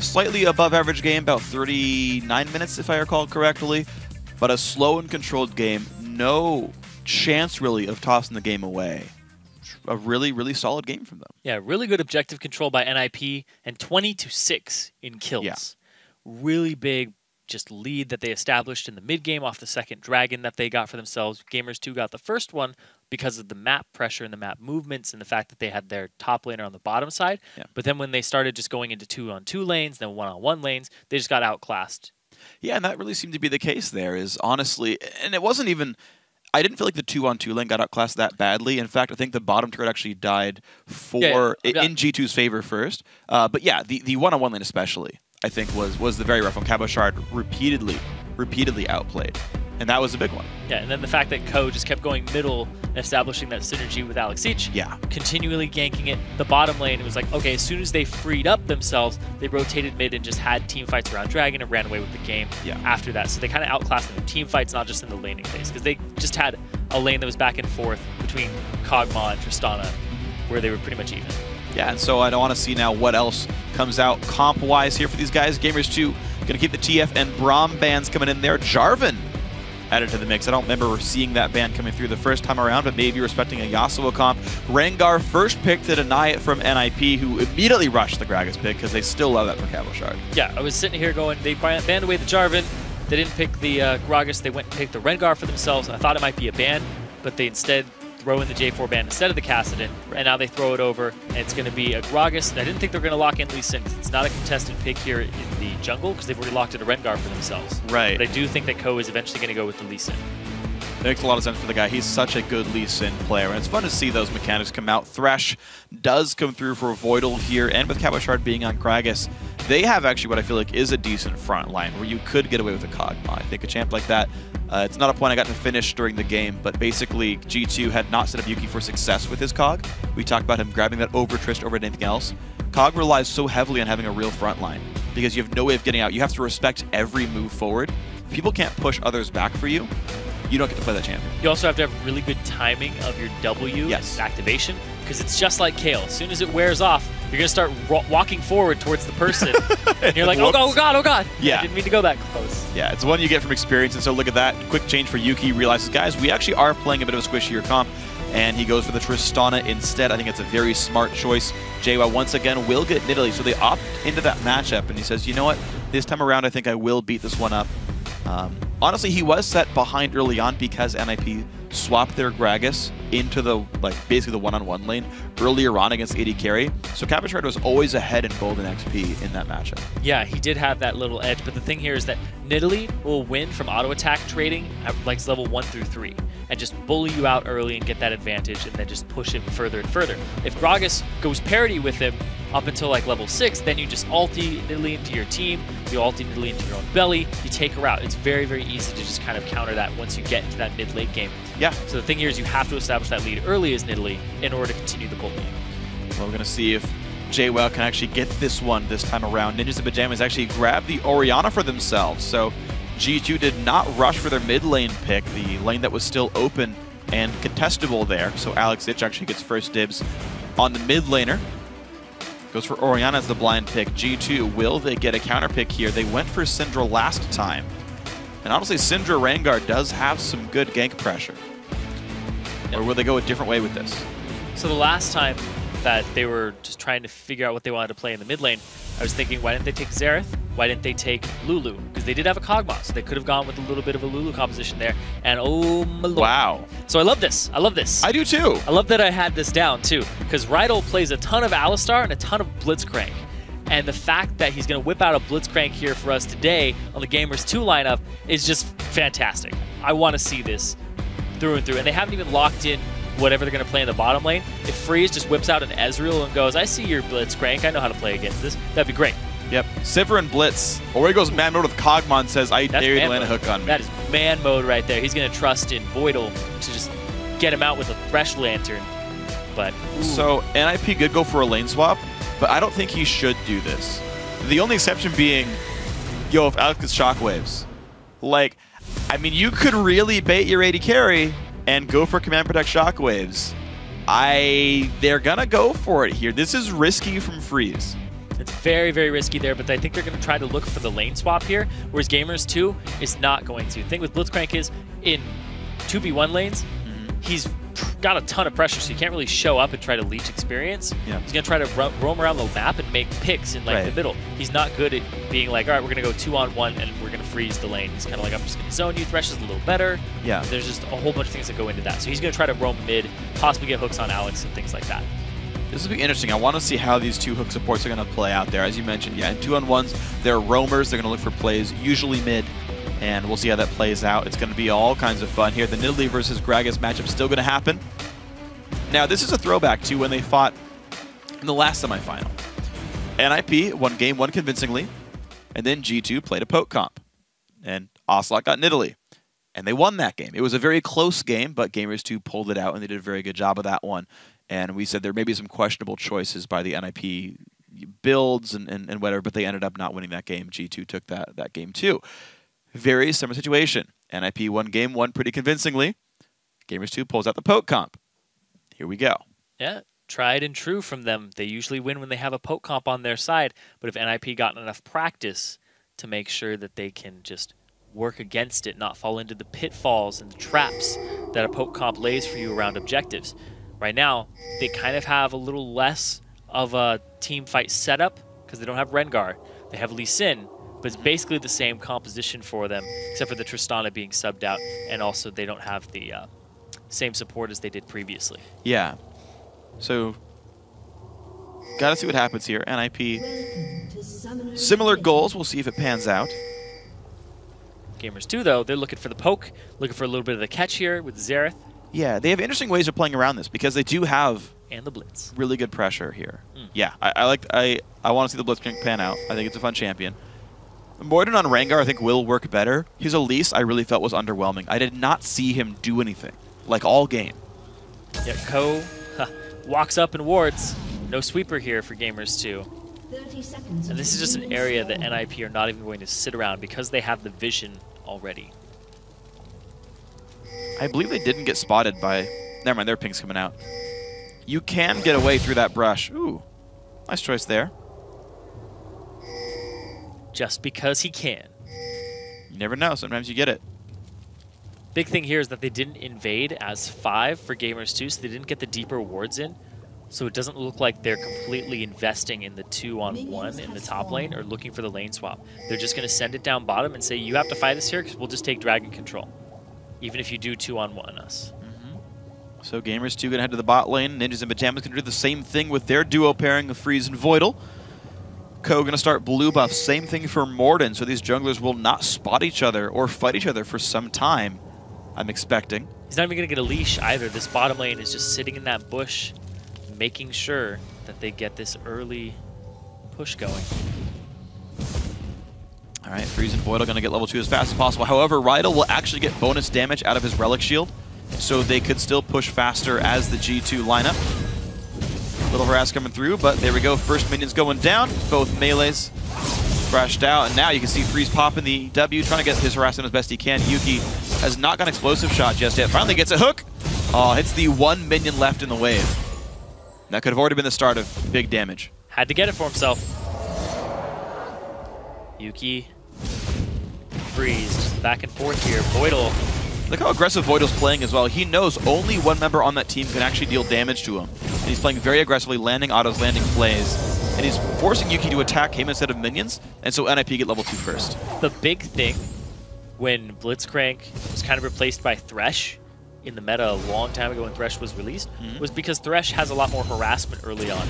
slightly above average game, about 39 minutes if I recall correctly, but a slow and controlled game. No chance really of tossing the game away. A really, really solid game from them. Yeah, really good objective control by NIP and 20-6 in kills. Yeah. Really big just lead that they established in the mid game off the second dragon that they got for themselves. Gamers 2 got the first one because of the map pressure and the map movements and the fact that they had their top laner on the bottom side. Yeah. But then when they started just going into 2-on-2 lanes, then 1-on-1 lanes, they just got outclassed. Yeah, and that really seemed to be the case there, is honestly, and it wasn't even, I didn't feel like the 2-on-2 lane got outclassed that badly. In fact, I think the bottom turret actually died in G2's favor first. But yeah, the 1-on-1 lane especially, I think was the very rough one. Cabochard repeatedly outplayed. And that was a big one. Yeah, and then the fact that Ko just kept going middle and establishing that synergy with Alex Each. Yeah. Continually ganking it. The bottom lane, it was like, okay, as soon as they freed up themselves, they rotated mid and just had team fights around Dragon and ran away with the game after that. So they kind of outclassed them in team fights, not just in the laning phase. Because they just had a lane that was back and forth between Kog'Maw and Tristana, where they were pretty much even. Yeah, and so I don't want to see now what else comes out comp-wise here for these guys. Gamers 2 going to keep the TF and Braum bands coming in there. Jarvan added to the mix. I don't remember seeing that ban coming through the first time around, but maybe respecting a Yasuo comp. Rengar first pick to deny it from NIP, who immediately rushed the Gragas pick because they still love that for Cabochard. Yeah, I was sitting here going, they banned away the Jarvan. They didn't pick the Gragas. They went and picked the Rengar for themselves. I thought it might be a ban, but they instead throw in the J4 ban instead of the Kassadin, and now they throw it over, and it's going to be a Gragas. I didn't think they were going to lock in Lee Sin. It's not a contested pick here in the jungle because they've already locked in a Rengar for themselves. Right. But I do think that Ko is eventually going to go with the Lee Sin. It makes a lot of sense for the guy. He's such a good Lee Sin player, and it's fun to see those mechanics come out. Thresh does come through for Voidal here, and with Cabochard being on Gragas, they have actually what I feel like is a decent front line where you could get away with a Kog'Maw. I think a champ like that, it's not a point I got to finish during the game, but basically G2 had not set up Yuki for success with his Kog. We talked about him grabbing that over Trist over anything else. Kog relies so heavily on having a real front line because you have no way of getting out. You have to respect every move forward. If people can't push others back for you, you don't get to play that champion. You also have to have really good timing of your W activation, because it's just like Kayle. As soon as it wears off, you're going to start walking forward towards the person. And you're like, oh god, oh god, oh god. Yeah. I didn't mean to go that close. Yeah, it's one you get from experience, and so look at that. Quick change for Yuki. Realizes, guys, we actually are playing a bit of a squishier comp, and he goes for the Tristana instead. I think it's a very smart choice. JY once again will get Nidalee, so they opt into that matchup, and he says, you know what, this time around I think I will beat this one up. Honestly, he was set behind early on because NIP swapped their Gragas into the, basically the one-on-one lane earlier on against AD carry. So Cabochard was always ahead in golden XP in that matchup. Yeah, he did have that little edge, but the thing here is that Nidalee will win from auto-attack trading at level 1 through 3 and just bully you out early and get that advantage and then just push him further and further. If Gragas goes parity with him up until level 6, then you just ulti Nidalee into your team, you ulti Nidalee into your own belly, you take her out. It's very, very easy to just kind of counter that once you get into that mid-late game. Yeah. So the thing here is you have to establish that lead early as Nidalee in order to continue the bullying. Well, we're going to see if JWoww can actually get this one this time around. Ninjas in Pajamas actually grabbed the Orianna for themselves. So G2 did not rush for their mid lane pick, the lane that was still open and contestable there. So Alex Itch actually gets first dibs on the mid laner. Goes for Orianna as the blind pick. G2, will they get a counter pick here? They went for Syndra last time. And honestly, Syndra Rengar does have some good gank pressure. Or will they go a different way with this? So the last time that they were just trying to figure out what they wanted to play in the mid lane, I was thinking, why didn't they take Xerath? Why didn't they take Lulu? Because they did have a Kog'Maw, so they could have gone with a little bit of a Lulu composition there. And oh my lord. Wow. So I love this. I love this. I do too. I love that I had this down too, because Rydal plays a ton of Alistar and a ton of Blitzcrank. And the fact that he's going to whip out a Blitzcrank here for us today on the Gamers 2 lineup is just fantastic. I want to see this through and through. And they haven't even locked in whatever they're going to play in the bottom lane. If Freeze just whips out an Ezreal and goes, I see your Blitzcrank, I know how to play against this, that'd be great. Yep. Sivir and Blitz. Or he goes man mode with Kog'Maw and says, I dare you to land a hook on me. That is man mode right there. He's going to trust in Voidal to just get him out with a Thresh Lantern. But ooh. So NIP could go for a lane swap, but I don't think he should do this. The only exception being, yo, if Alex gets shockwaves. I mean, you could really bait your AD carry and go for command protect shockwaves. They're gonna go for it here. This is risky from Freeze. It's very, very risky there, but I think they're going to try to look for the lane swap here, whereas Gamers 2 is not going to. The thing with Blitzcrank is, in 2v1 lanes, he's got a ton of pressure, so you can't really show up and try to leech experience. Yeah. He's going to try to roam around the map and make picks in like the middle. He's not good at being like, all right, we're going to go 2-on-1 and we're going to freeze the lane. He's kind of like, I'm just going to zone you. Thresh is a little better. Yeah. There's just a whole bunch of things that go into that. So he's going to try to roam mid, possibly get hooks on Alex and things like that. This will be interesting. I want to see how these two hook supports are going to play out there. As you mentioned, yeah, in 2-on-1s, they're roamers. They're going to look for plays, usually mid, and we'll see how that plays out. It's going to be all kinds of fun here. The Nidalee versus Gragas matchup is still going to happen. Now, this is a throwback to when they fought in the last semifinal. NIP won game 1 convincingly, and then G2 played a poke comp, and Ocelot got Nidalee, and they won that game. It was a very close game, but Gamers 2 pulled it out, and they did a very good job of that one. And we said there may be some questionable choices by the NIP builds and whatever, but they ended up not winning that game. G2 took that game too. Very similar situation. NIP won game 1 pretty convincingly. Gamers 2 pulls out the poke comp. Here we go. Yeah, tried and true from them. They usually win when they have a poke comp on their side, but if NIP gotten enough practice to make sure that they can just work against it, not fall into the pitfalls and the traps that a poke comp lays for you around objectives. Right now, they kind of have a little less of a team fight setup because they don't have Rengar. They have Lee Sin, but it's basically the same composition for them, except for the Tristana being subbed out, and also they don't have the same support as they did previously. Yeah. So, gotta see what happens here. NIP, similar goals. We'll see if it pans out. Gamers 2, though, they're looking for the poke, looking for a little bit of the catch here with Xerath. Yeah, they have interesting ways of playing around this because they do have and the blitz. Really good pressure here. Yeah, I want to see the Blitzcrank pan out. I think it's a fun champion. Morden on Rengar I think will work better. His Elise I really felt was underwhelming. I did not see him do anything, like all game. Yeah, Ko walks up and wards. No sweeper here for Gamers 2. 30 seconds. And this is just an area that NIP are not even going to sit around because they have the vision already. I believe they didn't get spotted by... Never mind, their ping's coming out. You can get away through that brush. Ooh, nice choice there. Just because he can. You never know. Sometimes you get it. Big thing here is that they didn't invade as 5 for Gamers 2, so they didn't get the deeper wards in. So it doesn't look like they're completely investing in the 2-on-1 in the top lane or looking for the lane swap. They're just going to send it down bottom and say, you have to fight us here because we'll just take dragon control. Even if you do 2-on-1 us. So Gamers 2 going to head to the bot lane. Ninjas and Pajamas going to do the same thing with their duo pairing of Freeze and Voidal. Ko going to start blue buff. Same thing for Morden. So these junglers will not spot each other or fight each other for some time, I'm expecting. He's not even going to get a leash either. This bottom lane is just sitting in that bush, making sure that they get this early push going. All right, Freeze and Voidal going to get level 2 as fast as possible. However, Rydal will actually get bonus damage out of his Relic Shield, so they could still push faster as the G2 lineup. Little harass coming through, but there we go. First minions going down. Both melees crashed out, and now you can see Freeze popping the W, trying to get his harass in as best he can. Yuki has not got an explosive shot just yet. Finally gets a hook. Oh, hits the 1 minion left in the wave. That could have already been the start of big damage. Had to get it for himself. Yuki, Freeze, just back and forth here. Voidal. Look how aggressive Voidal's playing as well. He knows only one member on that team can actually deal damage to him. And he's playing very aggressively, landing autos, landing plays. And he's forcing Yuki to attack him instead of minions, and so NIP get level 2 first. The big thing when Blitzcrank was kind of replaced by Thresh in the meta a long time ago when Thresh was released, was because Thresh has a lot more harassment early on.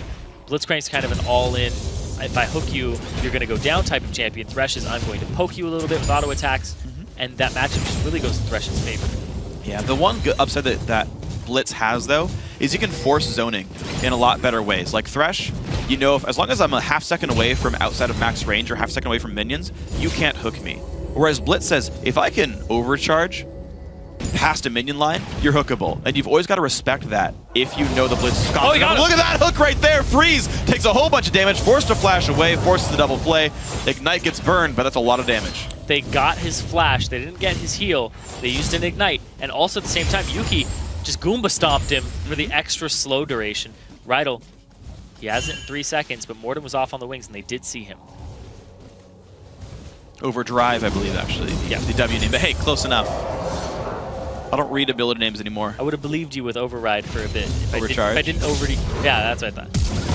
Blitzcrank's kind of an all-in, if I hook you, you're going to go down type of champion. Thresh is, I'm going to poke you a little bit with auto attacks, and that matchup just really goes in Thresh's favor. Yeah, the one upside that Blitz has, though, is you can force zoning in a lot better ways. Like Thresh, you know, as long as I'm a half second away from outside of max range or half second away from minions, you can't hook me. Whereas Blitz says, if I can overcharge past a minion line, you're hookable. And you've always got to respect that if you know the Blitz is confident. Oh, look at that hook right there! Freeze takes a whole bunch of damage, forced to flash away, forces the double play. Ignite gets burned, but that's a lot of damage. They got his flash, they didn't get his heal, they used an Ignite, and also at the same time, Yuki just Goomba stomped him for the extra slow duration. Rydal He has it in 3 seconds, but Morden was off on the wings, and they did see him. Overdrive, I believe, actually. Yeah. The W name. But hey, close enough. I don't read ability names anymore. I would have believed you with Override for a bit. If Overcharge? I didn't over... Yeah, that's what I thought.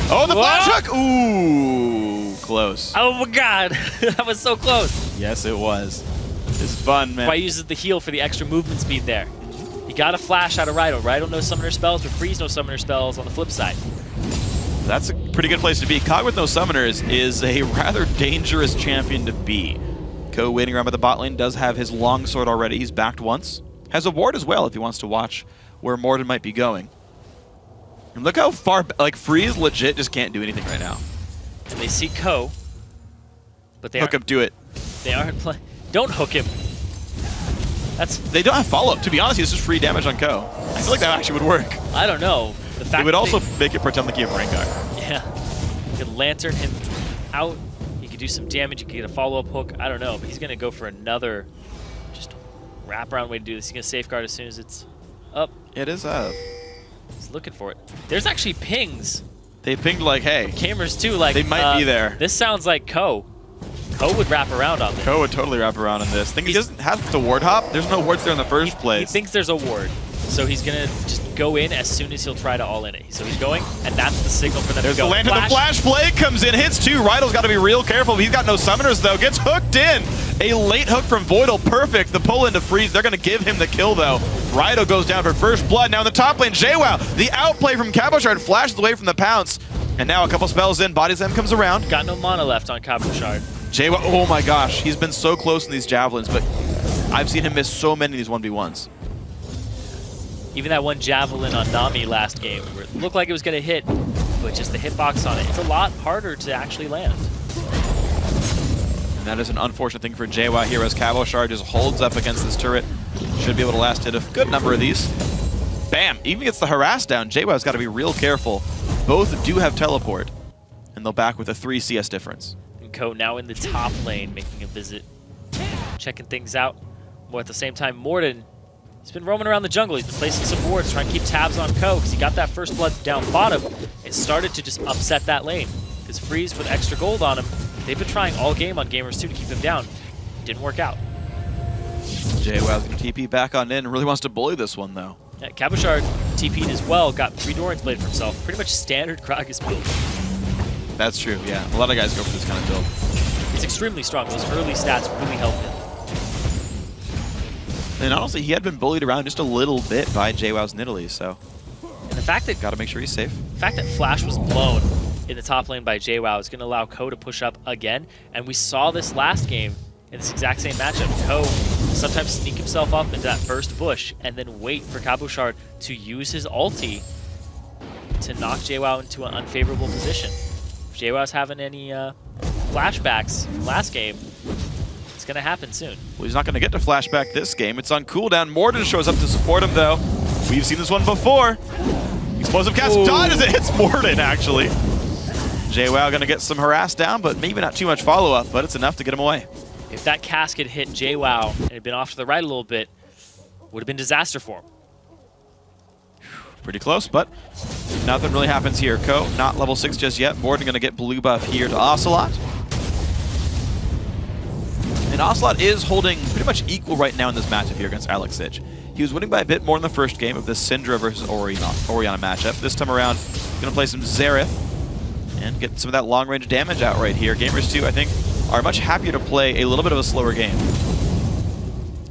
Oh, the flash hook! Ooh, close. Oh my god, that was so close. Yes, it was. It's fun, man. Why uses the heal for the extra movement speed there. You got a flash out of Rydell. Rydell knows summoner spells, but Freeze knows summoner spells on the flip side. That's a pretty good place to be. Cog with no summoners is a rather dangerous champion to be. Ko waiting around by the bot lane does have his longsword already. He's backed once. Has a ward as well if he wants to watch where Morden might be going. And look how far, like Freeze legit just can't do anything right now. And they see Ko, but they Hook him, do it. They aren't playing. Don't hook him. They don't have follow-up. To be honest, it's just free damage on Ko. I feel like that actually would work. I don't know. The fact it would also make it pretend like you have Rengar. Yeah. You could lantern him out. You could do some damage. You could get a follow-up hook. I don't know, but he's going to go for another just wraparound way to do this. He's going to safeguard as soon as it's up. It is up. He's looking for it. There's actually pings. They pinged like, hey. Gamers too, like they might be there. This sounds like Ko. Ko would wrap around on this. Ko would totally wrap around on this. Think he doesn't have to ward hop? There's no wards there in the first place. He thinks there's a ward. So he's going to just go in as soon as he'll try to all in it. So he's going, and that's the signal for them There's to go. the land of the flash. Flake comes in, hits two. Rydell's got to be real careful. He's got no summoners, though. Gets hooked in. A late hook from Voidal. Perfect. The pull into Freeze. They're going to give him the kill, though. Rydell goes down for first blood. Now in the top lane, JWoww. The outplay from Cabochard flashes away from the pounce. And now a couple spells in. Body Slam comes around. Got no mana left on Cabochard. JWoww, oh my gosh. He's been so close in these javelins, but I've seen him miss so many of these 1v1s. Even that one javelin on Nami last game, where it looked like it was going to hit, but just the hitbox on it, it's a lot harder to actually land. And that is an unfortunate thing for JWoww here as Cabochard just holds up against this turret. Should be able to last hit a good number of these. Bam! Even gets the harass down. JWoww's got to be real careful. Both do have teleport, and they'll back with a 3 CS difference. And Ko now in the top lane making a visit, checking things out. More at the same time, Morden, he's been roaming around the jungle. He's been placing some wards, trying to keep tabs on Ko because he got that first blood down bottom and started to just upset that lane. Because Freeze with extra gold on him, they've been trying all game on Gamers 2 to keep him down. Didn't work out. JWoww's going to TP back on in. Really wants to bully this one, though. Yeah, Cabochard TP'd as well, got 3 Doran's Blade for himself. Pretty much standard Gragas build. That's true, yeah. A lot of guys go for this kind of build. It's extremely strong. Those early stats really help him. And honestly, he had been bullied around just a little bit by JWoww's Nidalee, so... And the fact that... Gotta make sure he's safe. The fact that Flash was blown in the top lane by JWoww is going to allow Ko to push up again. And we saw this last game in this exact same matchup. Ko sometimes sneak himself up into that first bush and then wait for Cabochard to use his ulti to knock JWoww into an unfavorable position. If JWoww's having any flashbacks from last game, it's going to happen soon. Well, he's not going to get to flashback this game. It's on cooldown. Morden shows up to support him, though. We've seen this one before. Explosive cast dodges it, hits Morden, actually. JWoww going to get some harass down, but maybe not too much follow-up, but it's enough to get him away. If that cast had hit JWoww and had been off to the right a little bit, would have been disaster for him. Pretty close, but nothing really happens here. Ko, not level 6 just yet. Morden going to get blue buff here to Ocelot. And Ocelot is holding pretty much equal right now in this matchup here against Alex Sich. He was winning by a bit more in the first game of this Syndra versus Orianna matchup. This time around, going to play some Xerath and get some of that long-range damage out right here. Gamers 2, I think, are much happier to play a little bit of a slower game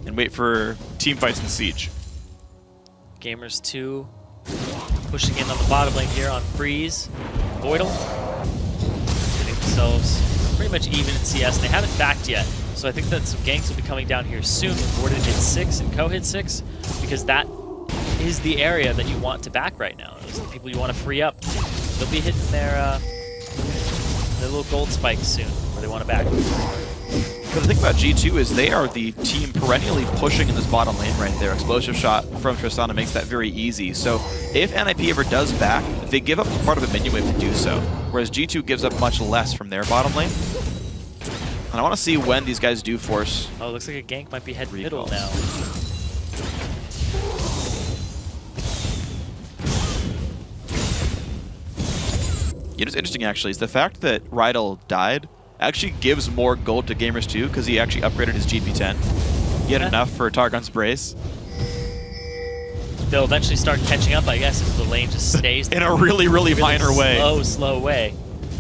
and wait for team fights in Siege. Gamers 2 pushing in on the bottom lane here on Freeze. Voidal getting themselves pretty much even in CS. They haven't backed yet, so I think that some ganks will be coming down here soon when Morden hits 6 and Ko hits 6, because that is the area that you want to back right now. Those are the people you want to free up. They'll be hitting their little gold spikes soon, where they want to back. But the thing about G2 is they are the team perennially pushing in this bottom lane right there. Explosive shot from Tristana makes that very easy. So if NIP ever does back, they give up part of a minion wave to do so, whereas G2 gives up much less from their bottom lane. And I want to see when these guys do force. Oh, it looks like a gank might be heading middle recalls. now. You know what's interesting, actually, is the fact that Rydell died actually gives more gold to Gamers 2 because he actually upgraded his GP10. He had enough for Targon's Brace. They'll eventually start catching up, I guess, if the lane just stays in a really, really minor way. Slow way.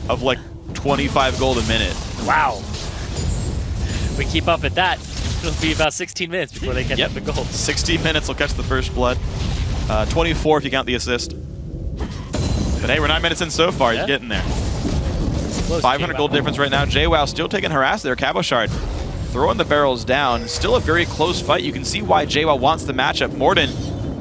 Of like 25 gold a minute. Wow. If we keep up at that, it'll be about 16 minutes before they catch up the gold. 16 minutes will catch the first blood. 24 if you count the assist. But hey, we're 9 minutes in so far. He's getting there. 500 gold difference right now. JWoww still taking harass there. Cabochard throwing the barrels down. Still a very close fight. You can see why JWoww wants the matchup. Morden.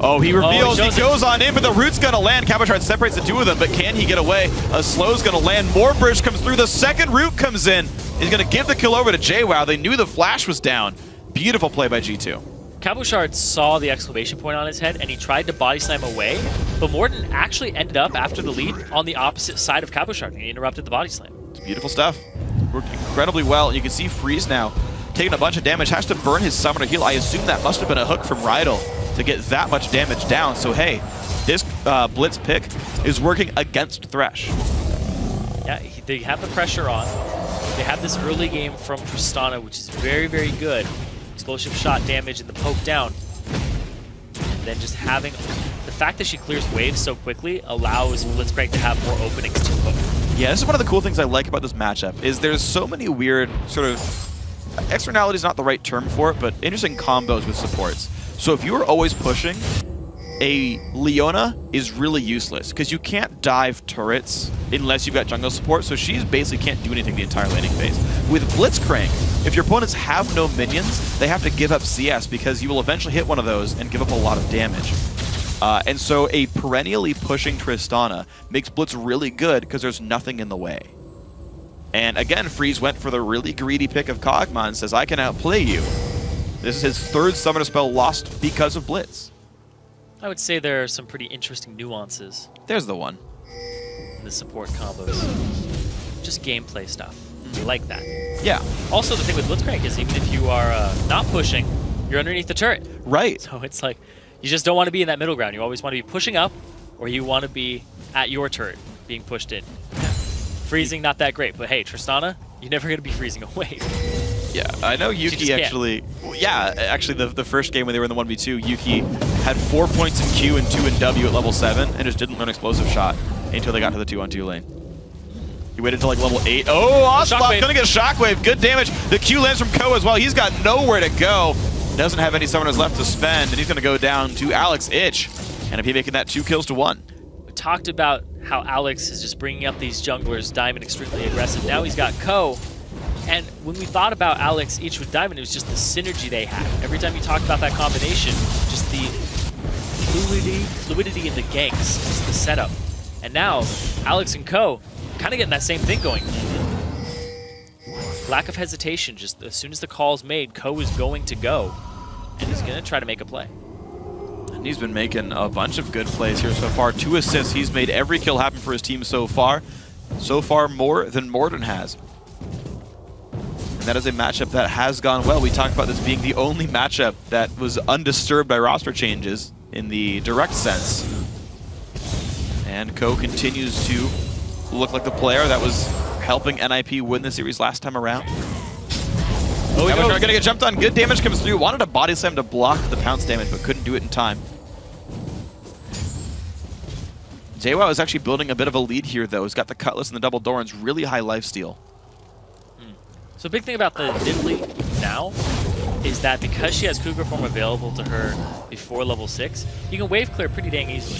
Oh, he reveals, he goes on in, but the root's gonna land. Cabochard separates the two of them, but can he get away? A slow's gonna land. More bridge comes through. The second root comes in. He's gonna give the kill over to JWoww. They knew the flash was down. Beautiful play by G2. Cabochard saw the exclamation point on his head, and he tried to body slam away, but Morden actually ended up, after the lead, on the opposite side of Cabochard, and he interrupted the body slam. It's beautiful stuff. Worked incredibly well, and you can see Freeze now taking a bunch of damage, has to burn his summoner heal. I assume that must have been a hook from Rydell to get that much damage down. So hey, this Blitz pick is working against Thresh. Yeah, they have the pressure on. They have this early game from Tristana, which is very, very good. Explosive shot damage and the poke down. And then just having the fact that she clears waves so quickly allows Blitzcrank to have more openings to poke. Yeah, this is one of the cool things I like about this matchup, is there's so many weird sort of, externality is not the right term for it, but interesting combos with supports. So if you're always pushing, a Leona is really useless because you can't dive turrets unless you've got jungle support, so she basically can't do anything the entire laning phase. With Blitzcrank, if your opponents have no minions, they have to give up CS because you will eventually hit one of those and give up a lot of damage. And so a perennially pushing Tristana makes Blitz really good because there's nothing in the way. And again, Freeze went for the really greedy pick of Kog'Maw and says, I can outplay you. This is his third summoner spell lost because of Blitz. I would say there are some pretty interesting nuances. There's the one. In the support combos. Just gameplay stuff. You like that. Yeah. Also, the thing with Blitzcrank is even if you are not pushing, you're underneath the turret. Right. So it's like, you just don't want to be in that middle ground. You always want to be pushing up, or you want to be at your turret, being pushed in. Freezing, not that great, but hey, Tristana, you're never going to be freezing away. Yeah, I know Yuki actually... Yeah, actually the first game when they were in the 1v2, Yuki had 4 points in Q and 2 in W at level 7, and just didn't learn Explosive Shot until they got to the 2-on-2 lane. He waited until like level 8. Oh, Ocelot gonna get a Shockwave. Good damage. The Q lands from Ko as well. He's got nowhere to go. Doesn't have any summoners left to spend, and he's gonna go down to Alex Ich. And if he making that 2 kills to 1. We talked about how Alex is just bringing up these junglers, Diamond extremely aggressive. Now he's got Ko. And when we thought about Alex each with Diamond, it was just the synergy they had. Every time you talked about that combination, just the fluidity in the ganks, just the setup. And now, Alex and Ko kind of getting that same thing going. Lack of hesitation, just as soon as the call's made, Ko is going to go. And he's going to try to make a play. And he's been making a bunch of good plays here so far. 2 assists. He's made every kill happen for his team so far. So far, more than Morden has. And that is a matchup that has gone well. We talked about this being the only matchup that was undisturbed by roster changes in the direct sense. And Ko continues to look like the player that was helping NIP win the series last time around. Oh, he's gonna get jumped on. Good damage comes through. Wanted a body slam to block the pounce damage, but couldn't do it in time. JWoww is actually building a bit of a lead here, though. He's got the Cutlass and the double Doran's really high lifesteal. So a big thing about the Nidalee now is that because she has Cougar Form available to her before level 6, you can wave clear pretty dang easily.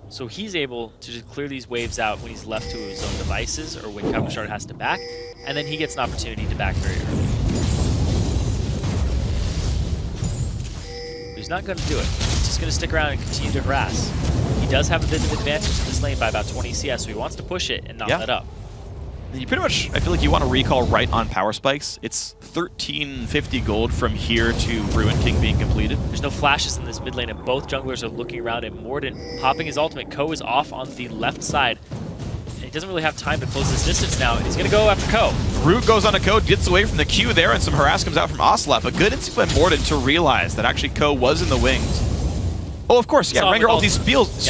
So he's able to just clear these waves out when he's left to his own devices or when Cabochard has to back, and then he gets an opportunity to back very early. But he's not going to do it. He's just going to stick around and continue to harass. He does have a bit of advantage in this lane by about 20 CS, so he wants to push it and not let up. You pretty much, I feel like you want to recall right on power spikes. It's 1350 gold from here to Ruin King being completed. There's no flashes in this mid lane, and both junglers are looking around, and Morden popping his ultimate. Ko is off on the left side. And he doesn't really have time to close this distance now, and he's going to go after Ko. Root goes on a Ko, gets away from the Q there, and some harass comes out from Ocelot. But good instinct by Morden to realize that actually Ko was in the wings. Oh, of course, yeah, Rengar ulti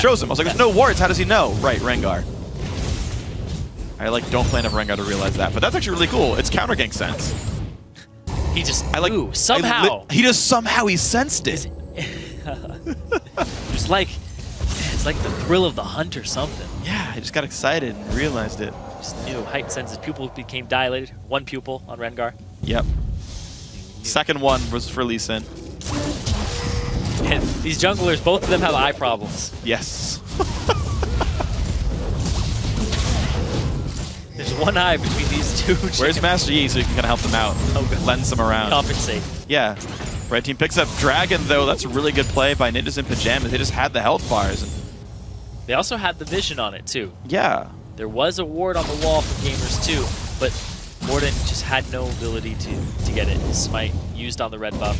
shows him. I was like, there's no wards, how does he know? Right, Rengar. I don't plan of Rengar to realize that, but that's actually really cool. It's counter gank sense. He just knew somehow. He sensed it. It's like the thrill of the hunt or something. Yeah, he just got excited and realized it. Just knew. Heightened sense. His pupil became dilated. One pupil on Rengar. Yep. Second one was for Lee Sin. And these junglers, both of them have eye problems. Yes. There's one eye between these two. Where's Master Yi so you can kind of help them out? Oh, lens them around. Compensate. Yeah. Red team picks up Dragon, though. That's a really good play by Ninjas in Pajamas. They just had the health bars. And they also had the vision on it, too. Yeah. There was a ward on the wall for Gamers, too, but Morden just had no ability to get it. His smite used on the red buff.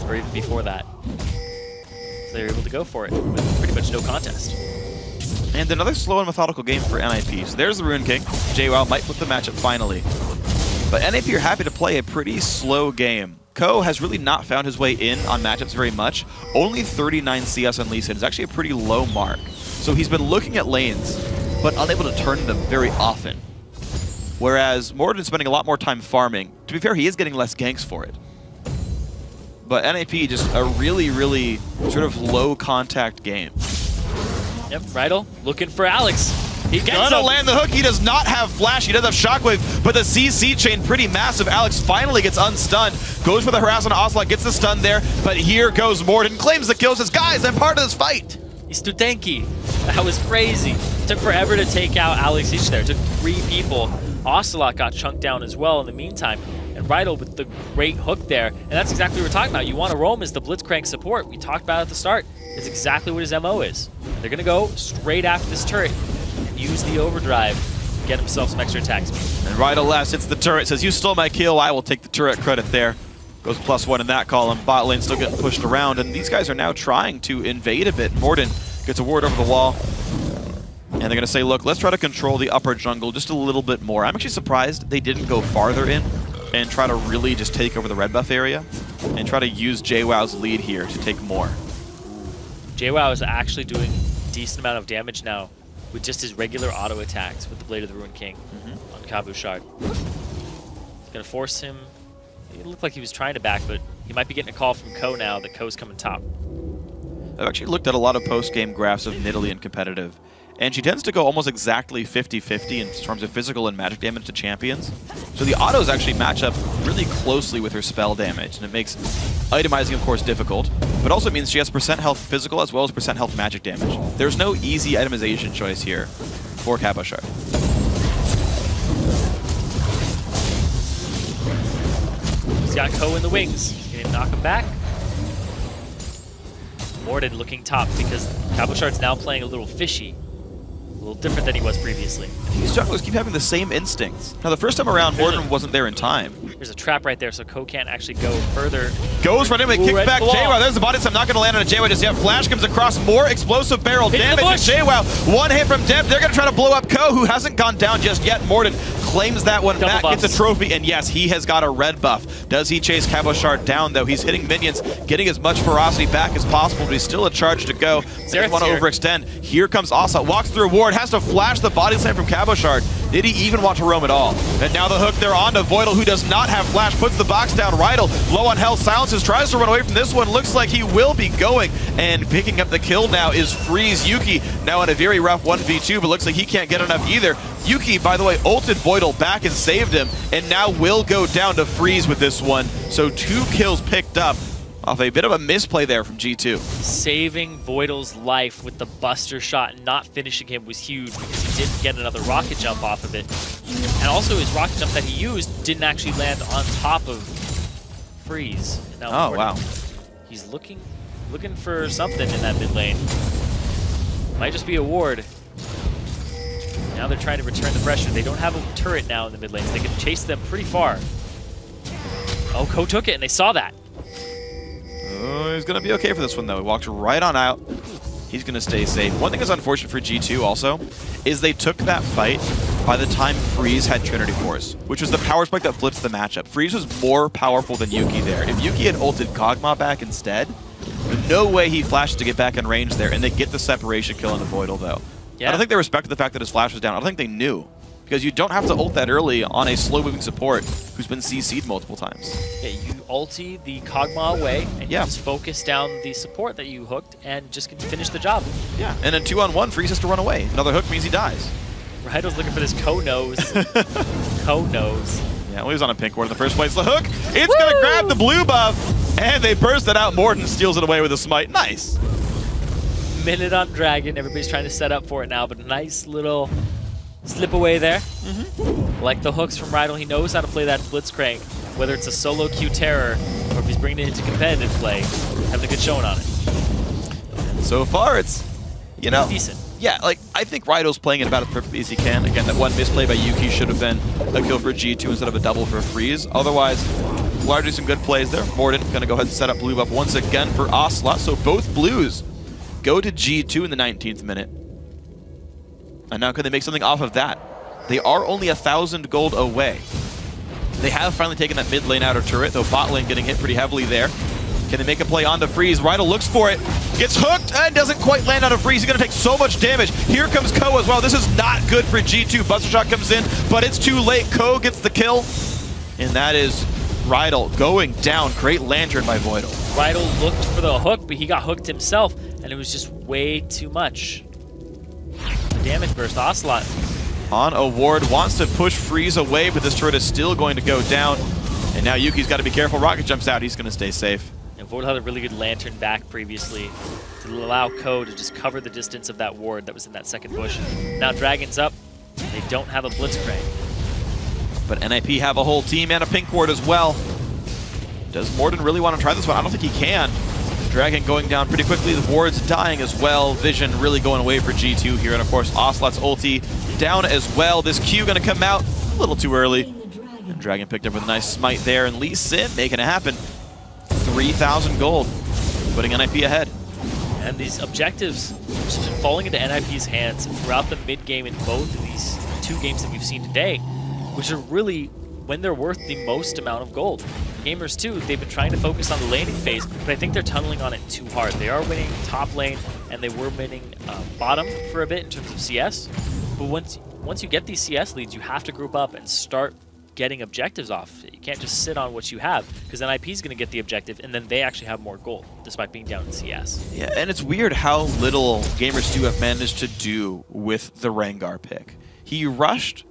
Or even before that. So they were able to go for it with pretty much no contest. And another slow and methodical game for NIP. So there's the Rune King. JWoww might flip the matchup finally. But NIP are happy to play a pretty slow game. Ko has really not found his way in on matchups very much. Only 39 CS on Lee Sin is actually a pretty low mark. So he's been looking at lanes, but unable to turn them very often. Whereas Morden's spending a lot more time farming. To be fair, he is getting less ganks for it. But NIP, just a really, really sort of low contact game. Yep, Rydell looking for Alex. He gonna land the hook. He does not have flash. He does have shockwave, but the CC chain pretty massive. Alex finally gets unstunned. Goes for the harass on Ocelot, gets the stun there, but here goes Morden. Claims the kill, says, guys, I'm part of this fight. He's too tanky. That was crazy. It took forever to take out Alex each there. It took 3 people. Ocelot got chunked down as well in the meantime. And Rydell with the great hook there. And that's exactly what we're talking about. You want to roam as the Blitzcrank support. We talked about it at the start. It's exactly what his MO is. They're going to go straight after this turret and use the overdrive to get himself some extra attack speed. And Rydell last hits the turret, says, you stole my kill, I will take the turret credit there. Goes +1 in that column. Bot lane still getting pushed around, and these guys are now trying to invade a bit. Morden gets a ward over the wall. And they're going to say, look, let's try to control the upper jungle just a little bit more. I'm actually surprised they didn't go farther in and try to really just take over the red buff area and try to use JWoww's lead here to take more. JWoww is actually doing a decent amount of damage now with just his regular auto attacks with the Blade of the Ruined King on Cabochard. It's going to force him. It looked like he was trying to back, but he might be getting a call from Ko now that Ko's coming top. I've actually looked at a lot of post-game graphs of Nidalee in competitive, and she tends to go almost exactly 50-50 in terms of physical and magic damage to champions. So the autos actually match up really closely with her spell damage, and it makes itemizing, of course, difficult, but also means she has % health physical as well as % health magic damage. There's no easy itemization choice here for Cabochard. He's got Ko in the wings. Can he knock him back? Morden looking top because Cabochard's now playing a little fishy. A little different than he was previously. These junglers keep having the same instincts. Now, the first time around, Morden wasn't there in time. There's a trap right there, so Ko can't actually go further. Goes for him and kicks back JWoww. There's the body slam, not going to land on a JWoww just yet. Flash comes across, more explosive barrel damage to JWoww. One hit from Deb. They're going to try to blow up Ko, who hasn't gone down just yet. Morden claims that one back, gets a trophy, and yes, he has got a red buff. Does he chase Cabochard down, though? He's hitting minions, getting as much ferocity back as possible, but he's still a charge to go. Doesn't want to overextend. Here comes Ocelot, walks through a ward, has to flash the body slam from Cabochard. Did he even want to roam at all? And now the hook, they're on to Voidal, who does not have flash, puts the box down. Rydell, low on health, silences, tries to run away from this one. Looks like he will be going, and picking up the kill now is Freeze. Yuki now in a very rough 1v2, but looks like he can't get enough either. Yuki, by the way, ulted Voidal back and saved him, and now will go down to Freeze with this one. So 2 kills picked up off a bit of a misplay there from G2. Saving Voidal's life with the Buster shot and not finishing him was huge because he didn't get another rocket jump off of it. And also his rocket jump that he used didn't actually land on top of Freeze. And now wow. He's looking for something in that mid lane. Might just be a ward. Now they're trying to return the pressure. They don't have a turret now in the mid lanes. They can chase them pretty far. Oh, Ko took it, and they saw that. He's going to be okay for this one, though. He walked right on out. He's going to stay safe. One thing that's unfortunate for G2 also is they took that fight by the time Freeze had Trinity Force, which was the power spike that flips the matchup. Freeze was more powerful than Yuki there. If Yuki had ulted Kog'Maw back instead, there's no way he flashes to get back in range there, and they get the separation kill on the Voidal, though. Yeah. I don't think they respected the fact that his flash was down. I don't think they knew. Because you don't have to ult that early on a slow-moving support who's been CC'd multiple times. Yeah, you ulti the Kog'Maw away, and you Yeah. just focus down the support that you hooked and just can finish the job. Yeah, and then 2-on-1, Freeze has to run away. Another hook means he dies. Raido's looking for this Ko-Nose. Ko-Nose. Yeah, well, he was on a pink ward in the first place. The hook, it's going to grab the blue buff, and they burst it out. Morden steals it away with a smite. Nice. Minute on Dragon. Everybody's trying to set up for it now, but nice little slip away there. Like the hooks from Rydell, he knows how to play that Blitzcrank, whether it's a solo Q Terror or if he's bringing it into competitive play. Having a good showing on it. And so far, it's, you know, decent. Yeah, like, I think Rydell's playing it about as perfectly as he can. Again, that one misplay by Yuki should have been a kill for G2 instead of a double for a Freeze. Otherwise, largely some good plays there. Morden going to go ahead and set up blue buff once again for Ocelot. So both blues go to G2 in the 19th minute. And now can they make something off of that? They are only 1,000 gold away. They have finally taken that mid lane outer turret, though bot lane getting hit pretty heavily there. Can they make a play on the Freeze? Rydell looks for it, gets hooked, and doesn't quite land on a Freeze. He's going to take so much damage. Here comes Ko as well. This is not good for G2. Buster Shot comes in, but it's too late. Ko gets the kill, and that is Rydell going down. Great Lantern by Voidal. Rydell looked for the hook, but he got hooked himself, and it was just way too much. The damage burst. Ocelot On a ward, wants to push Freeze away, but this turret is still going to go down. And now Yuki's got to be careful. Rocket jumps out. He's going to stay safe. And Voidal had a really good Lantern back previously to allow Ko to just cover the distance of that ward that was in that second bush. Now Dragon's up. They don't have a Blitzcrank. But NIP have a whole team and a pink ward as well. Does Morden really want to try this one? I don't think he can. Dragon going down pretty quickly. The ward's dying as well. Vision really going away for G2 here. And of course, Ocelot's ulti down as well. This Q going to come out a little too early. And Dragon picked up with a nice smite there. And Lee Sin making it happen. 3,000 gold, putting NIP ahead. And these objectives just falling into NIP's hands throughout the mid-game in both of these two games that we've seen today, which are really when they're worth the most amount of gold. Gamers too, they've been trying to focus on the laning phase, but I think they're tunneling on it too hard. They are winning top lane, and they were winning bottom for a bit in terms of CS. But once you get these CS leads, you have to group up and start getting objectives off. You can't just sit on what you have, because NIP is going to get the objective, and then they actually have more gold, despite being down in CS. Yeah, and it's weird how little Gamers 2 have managed to do with the Rengar pick. He rushed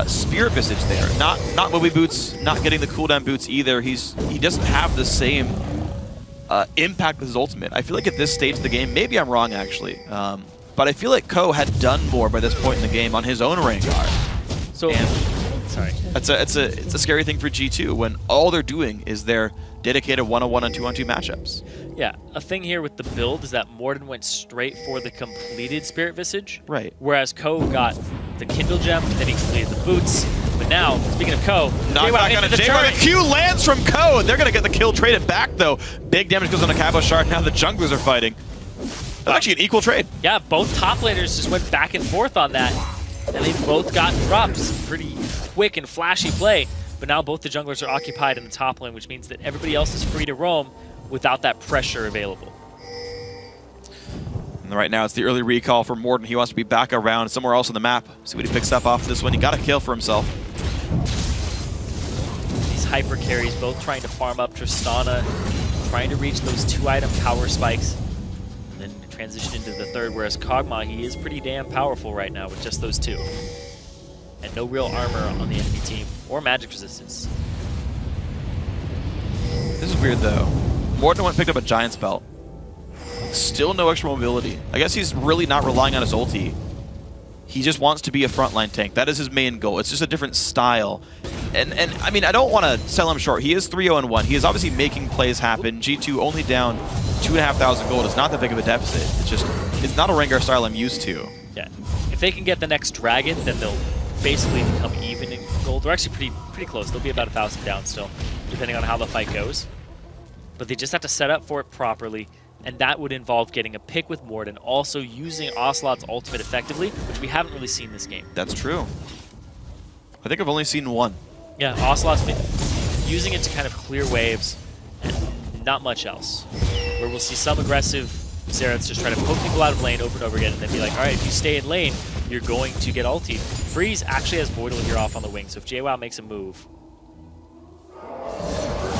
Spirit Visage there. Not Moby Boots, not getting the cooldown boots either. He doesn't have the same impact with his ultimate. I feel like at this stage of the game, maybe I'm wrong actually, but I feel like Ko had done more by this point in the game on his own Rengar. So, sorry. It's a scary thing for G2 when all they're doing is their dedicated 1-on-1 and 2-on-2 matchups. Yeah, a thing here with the build is that Morden went straight for the completed Spirit Visage. Right. Whereas Ko got the Kindle Gem, then he completed the boots. But now, speaking of Ko, not gonna the Q lands from Ko. They're gonna get the kill, trade it back though. Big damage goes on the Cabo Shard. Now the junglers are fighting. That's actually an equal trade. Yeah, both top laners just went back and forth on that. And they both got drops. Pretty quick and flashy play. But now both the junglers are occupied in the top lane, which means that everybody else is free to roam without that pressure available. And right now it's the early recall for Morden. He wants to be back around somewhere else on the map. See what he picks up off this one. He got a kill for himself. These hyper carries both trying to farm up Tristana, trying to reach those 2-item power spikes, and then transition into the third, whereas Kog'Maw, he is pretty damn powerful right now with just those two. And no real armor on the enemy team, or magic resistance. This is weird though. Morden went and picked up a Giant's Belt. Still no extra mobility. I guess he's really not relying on his ulti. He just wants to be a frontline tank. That is his main goal. It's just a different style. And I mean, I don't want to sell him short. He is 3-0-1. He is obviously making plays happen. G2 only down 2,500 gold. It's not that big of a deficit. It's just, it's not a Rengar style I'm used to. Yeah. If they can get the next dragon, then they'll basically become even in gold. They're actually pretty close. They'll be about 1,000 down still, depending on how the fight goes. But they just have to set up for it properly, and that would involve getting a pick with Morden, also using Ocelot's ultimate effectively, which we haven't really seen this game. That's true. I think I've only seen one. Yeah, Ocelot's been using it to kind of clear waves, and not much else. Where we'll see some aggressive Xerath's just trying to poke people out of lane over and over again, and then be like, all right, if you stay in lane, you're going to get ultied. Freeze actually has Voidal here off on the wing, so if JWoww makes a move,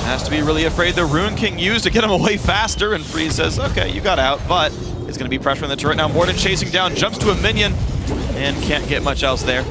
has to be really afraid the Rune King used to get him away faster, and Freeze says, okay, you got out, but it's going to be pressure on the turret. Now Morden chasing down, jumps to a minion, and can't get much else there.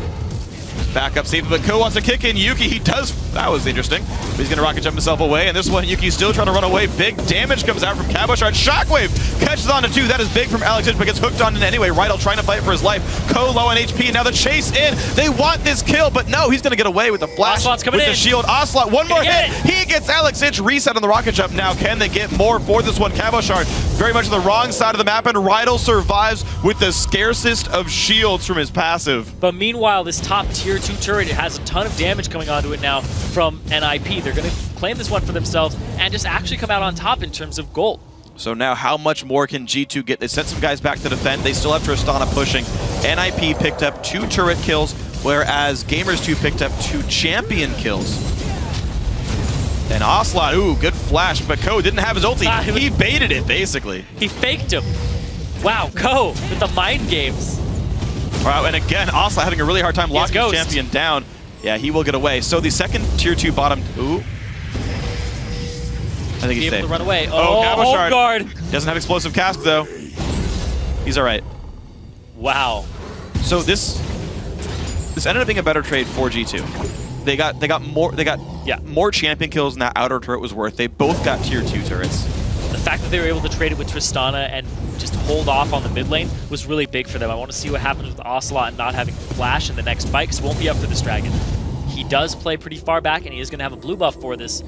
Back up safe, but Ko wants to kick in Yuki. He does. That was interesting. But he's going to rocket jump himself away, and this one, Yuki's still trying to run away. Big damage comes out from Cabochard. Shockwave catches on to 2. That is big from Alex, but gets hooked on in anyway. Rydell trying to fight for his life. Ko low on HP, and now the chase in. They want this kill, but no, he's going to get away with the flash. Ocelot's coming with in. The shield. Ocelot, one more hit. He gets Alex reset on the rocket jump now. Can they get more for this one? Cabochard very much on the wrong side of the map, and Rydell survives with the scarcest of shields from his passive. But meanwhile, this top tier 2 turret, it has a ton of damage coming onto it now from NIP. They're going to claim this one for themselves and just actually come out on top in terms of gold. So now how much more can G2 get? They sent some guys back to defend. They still have Tristana pushing. NIP picked up 2 turret kills, whereas Gamers 2 picked up 2 champion kills. And Ocelot, ooh, good flash, but Ko didn't have his ulti. He baited it, basically. He faked him. Wow, Ko with the mind games. Wow, and again, Ocelot having a really hard time locking his champion down. Yeah, he will get away. So the second tier 2 bottom, ooh. I think he's safe. Able to run away. Oh, Home guard. Doesn't have explosive cask though. He's all right. Wow. So this ended up being a better trade for G2. They got more champion kills than that outer turret was worth. They both got tier 2 turrets. The fact that they were able to trade it with Tristana and just hold off on the mid lane was really big for them. I want to see what happens with Ocelot and not having flash in the next fight, because it won't be up for this dragon. He does play pretty far back, and he is going to have a blue buff for this.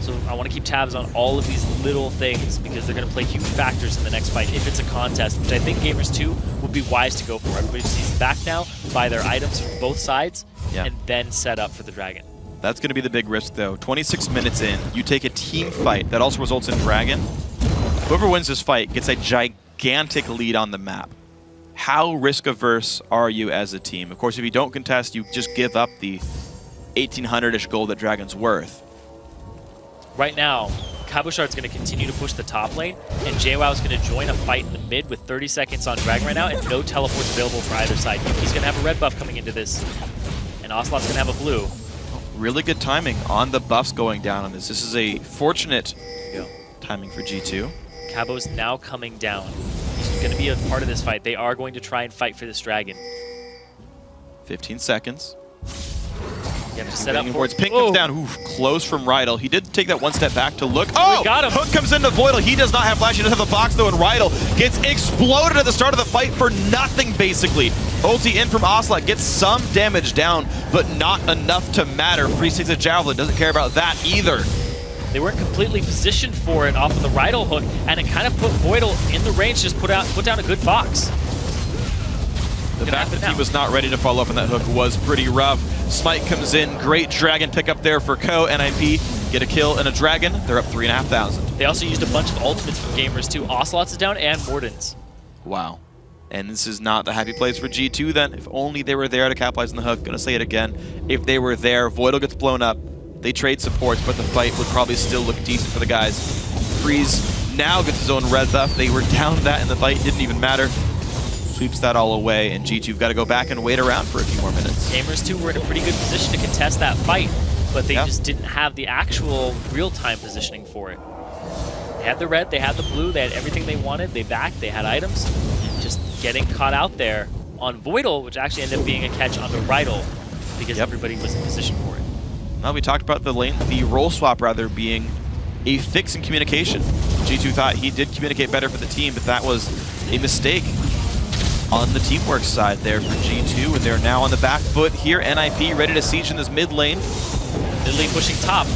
So I want to keep tabs on all of these little things, because they're going to play huge factors in the next fight if it's a contest, which I think Gamers 2 would be wise to go for. Everybody sees back now, buy their items from both sides, and then set up for the dragon. That's going to be the big risk, though. 26 minutes in, you take a team fight that also results in dragon. Whoever wins this fight gets a gigantic lead on the map. How risk-averse are you as a team? Of course, if you don't contest, you just give up the 1,800-ish gold that dragon's worth. Right now, Cabochard's going to continue to push the top lane, and JWoww is going to join a fight in the mid with 30 seconds on Dragon right now, and no teleports available for either side. He's going to have a red buff coming into this, and Ocelot's going to have a blue. Really good timing on the buffs going down on this. This is a fortunate timing for G2. Cabo's now coming down. He's going to be a part of this fight. They are going to try and fight for this dragon. 15 seconds. You have to set up for it. Pink comes down. Ooh, close from Rydell. He did take that one step back to look. Oh! Got him. Hook comes into Voidal. He does not have flash. He doesn't have the box, though, and Rydell gets exploded at the start of the fight for nothing, basically. Ulti in from Ocelot. Gets some damage down, but not enough to matter. Freeze takes a javelin. Doesn't care about that either. They weren't completely positioned for it off of the Rydell hook, and it kind of put Voidal in the range, just put down a good box. The fact that he was not ready to follow up on that hook was pretty rough. Smite comes in. Great dragon pickup there for Ko. NIP get a kill and a dragon. They're up 3,500. They also used a bunch of ultimates from Gamers too. Ocelot's is down and Morden's. Wow. And this is not the happy place for G2 then. If only they were there to capitalize on the hook. Gonna say it again. If they were there, Voidal gets blown up. They trade supports, but the fight would probably still look decent for the guys. Freeze now gets his own red buff. They were down that in the fight. Didn't even matter. Sweeps that all away, and G2've got to go back and wait around for a few more minutes. Gamers 2 were in a pretty good position to contest that fight, but they just didn't have the actual real-time positioning for it. They had the red, they had the blue, they had everything they wanted, they backed, they had items. Just getting caught out there on Voidal, which actually ended up being a catch onto Rydell, because everybody was in position for it. Now we talked about the role swap rather being a fix in communication. G2 thought he did communicate better for the team, but that was a mistake on the teamwork side there for G2, and they're now on the back foot here. NIP ready to siege in this mid lane. Mid lane pushing top.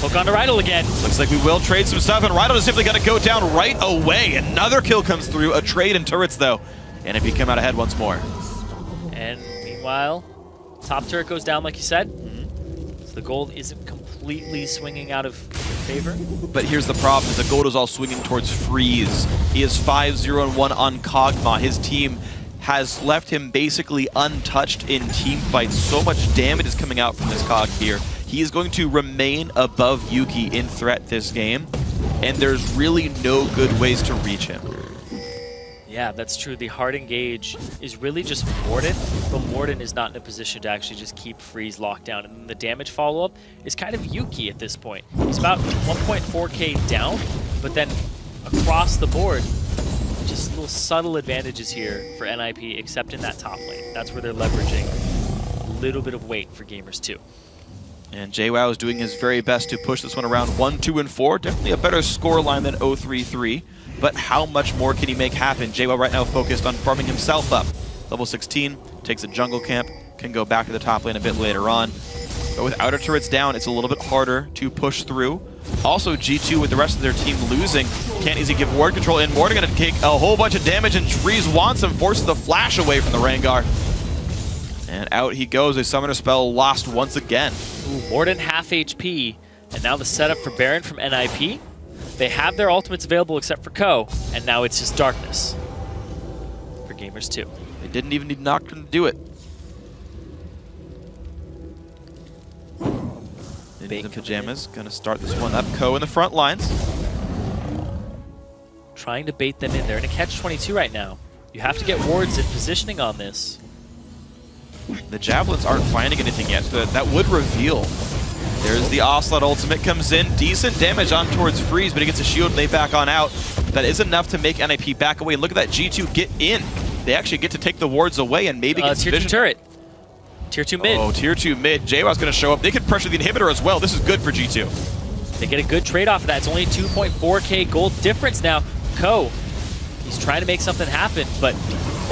Hook onto Rydell again. Looks like we will trade some stuff, and Rydell is simply going to go down right away. Another kill comes through. A trade in turrets, though. NIP come out ahead once more. And meanwhile, top turret goes down, like you said. So the gold isn't completely swinging out of favor. But here's the problem, is the gold is all swinging towards Freeze. He is 5-0-1 on Kog'Maw. His team has left him basically untouched in team fights. So much damage is coming out from this Kog here. He is going to remain above Yuki in threat this game. and there's really no good ways to reach him. Yeah, that's true. The hard engage is really just Morden, but Morden is not in a position to actually just keep Freeze locked down. And then the damage follow-up is kind of Yuki at this point. He's about 1.4k down, but then across the board, just little subtle advantages here for NIP, except in that top lane. That's where they're leveraging a little bit of weight for Gamers 2. And JWoww is doing his very best to push this one around 1, 2, and 4. Definitely a better score line than 0-3-3. But how much more can he make happen? JWoww right now focused on farming himself up. Level 16, takes a jungle camp, can go back to the top lane a bit later on. But with outer turrets down, it's a little bit harder to push through. Also, G2 with the rest of their team losing, can't easily give ward control in. Morden gonna take a whole bunch of damage, and Freeze wants him, forces the flash away from the Rengar. And out he goes, a summoner spell lost once again. Ooh, Morden half HP, and now the setup for Baron from NIP. They have their ultimates available except for Ko, and now it's just darkness for Gamers 2. They didn't even need Nocturne to do it. In pajamas, gonna start this one up. Ko in the front lines. Trying to bait them in. They're in a catch-22 right now. You have to get wards in positioning on this. The javelins aren't finding anything yet, so that would reveal. There's the Ocelot ultimate comes in. Decent damage on towards Freeze, but he gets a shield and they back on out. That is enough to make NIP back away. And look at that G2 get in. They actually get to take the wards away and maybe get Tier 2 turret. Tier 2 mid. Oh, Tier 2 mid. JWoww's going to show up. They could pressure the inhibitor as well. This is good for G2. They get a good trade off of that. It's only 2.4k gold difference now. Ko, he's trying to make something happen, but...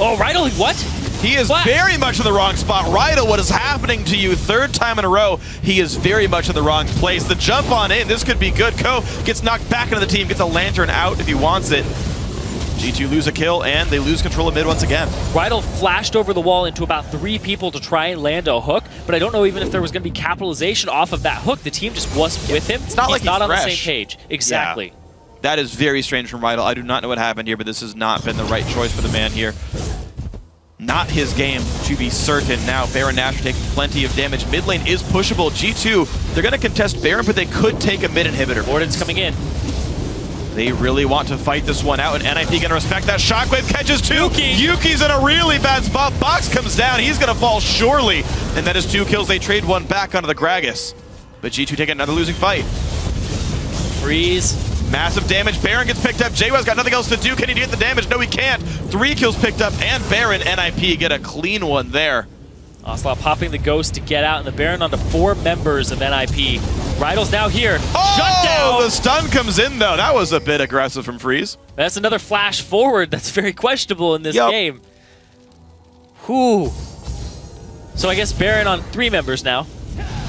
Oh, Rydal, what? He is very much in the wrong spot. Rydal, what is happening to you? Third time in a row, he is very much in the wrong place. The jump on in, this could be good. Ko gets knocked back into the team, gets a lantern out if he wants it. G2 lose a kill, and they lose control of mid once again. Rydal flashed over the wall into about 3 people to try and land a hook, but I don't know even if there was going to be capitalization off of that hook. The team just wasn't with him. It's not like he's not on fresh. the same page. Exactly. Yeah. That is very strange from Rydal. I do not know what happened here, but this has not been the right choice for the man here. Not his game, to be certain. Now, Baron Nashor taking plenty of damage. Mid lane is pushable. G2, they're going to contest Baron, but they could take a mid inhibitor. Morden's coming in. They really want to fight this one out, and NIP going to respect that. Shockwave catches two. Yuki's in a really bad spot. Box comes down. He's going to fall surely. And that is 2 kills. They trade one back onto the Gragas. But G2 taking another losing fight. Freeze. Massive damage. Baron gets picked up. JWoww's got nothing else to do. Can he get the damage? No, he can't. 3 kills picked up, and Baron NIP get a clean one there. Ocelot popping the ghost to get out, and the Baron onto 4 members of NIP. Rydal's now here. Oh, shut down. The stun comes in, though. That was a bit aggressive from Freeze. That's another flash forward that's very questionable in this game. Whew. So I guess Baron on 3 members now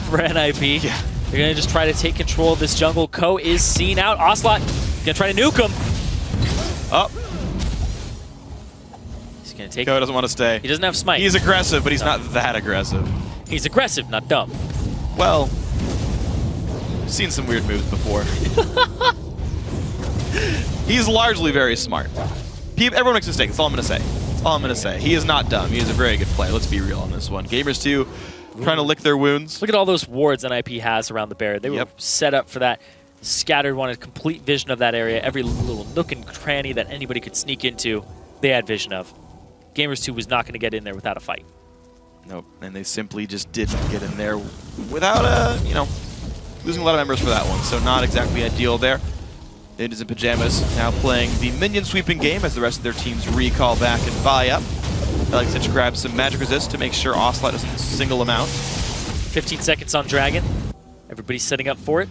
for NIP. Yeah. They're going to just try to take control of this jungle. Ko is seen out. Ocelot going to try to nuke him. Up. He's going to take... Ko doesn't want to stay. He doesn't have smite. He's aggressive, but he's not that aggressive. He's aggressive, not dumb. Well, I've seen some weird moves before. He's largely very smart. Everyone makes mistakes. That's all I'm going to say. That's all I'm going to say. He is not dumb. He is a very good player. Let's be real on this one. Gamers 2 trying to lick their wounds. Look at all those wards NIP has around the Baron. They were set up for that. Scattered wanted complete vision of that area. Every little nook and cranny that anybody could sneak into, they had vision of. Gamers 2 was not going to get in there without a fight. Nope, and they simply just didn't get in there without losing a lot of members for that one. So not exactly ideal there. It is in pajamas, now playing the minion sweeping game as the rest of their teams recall back and buy up. I like to grab some magic resist to make sure Ocelot doesn't single them out. 15 seconds on Dragon. Everybody's setting up for it.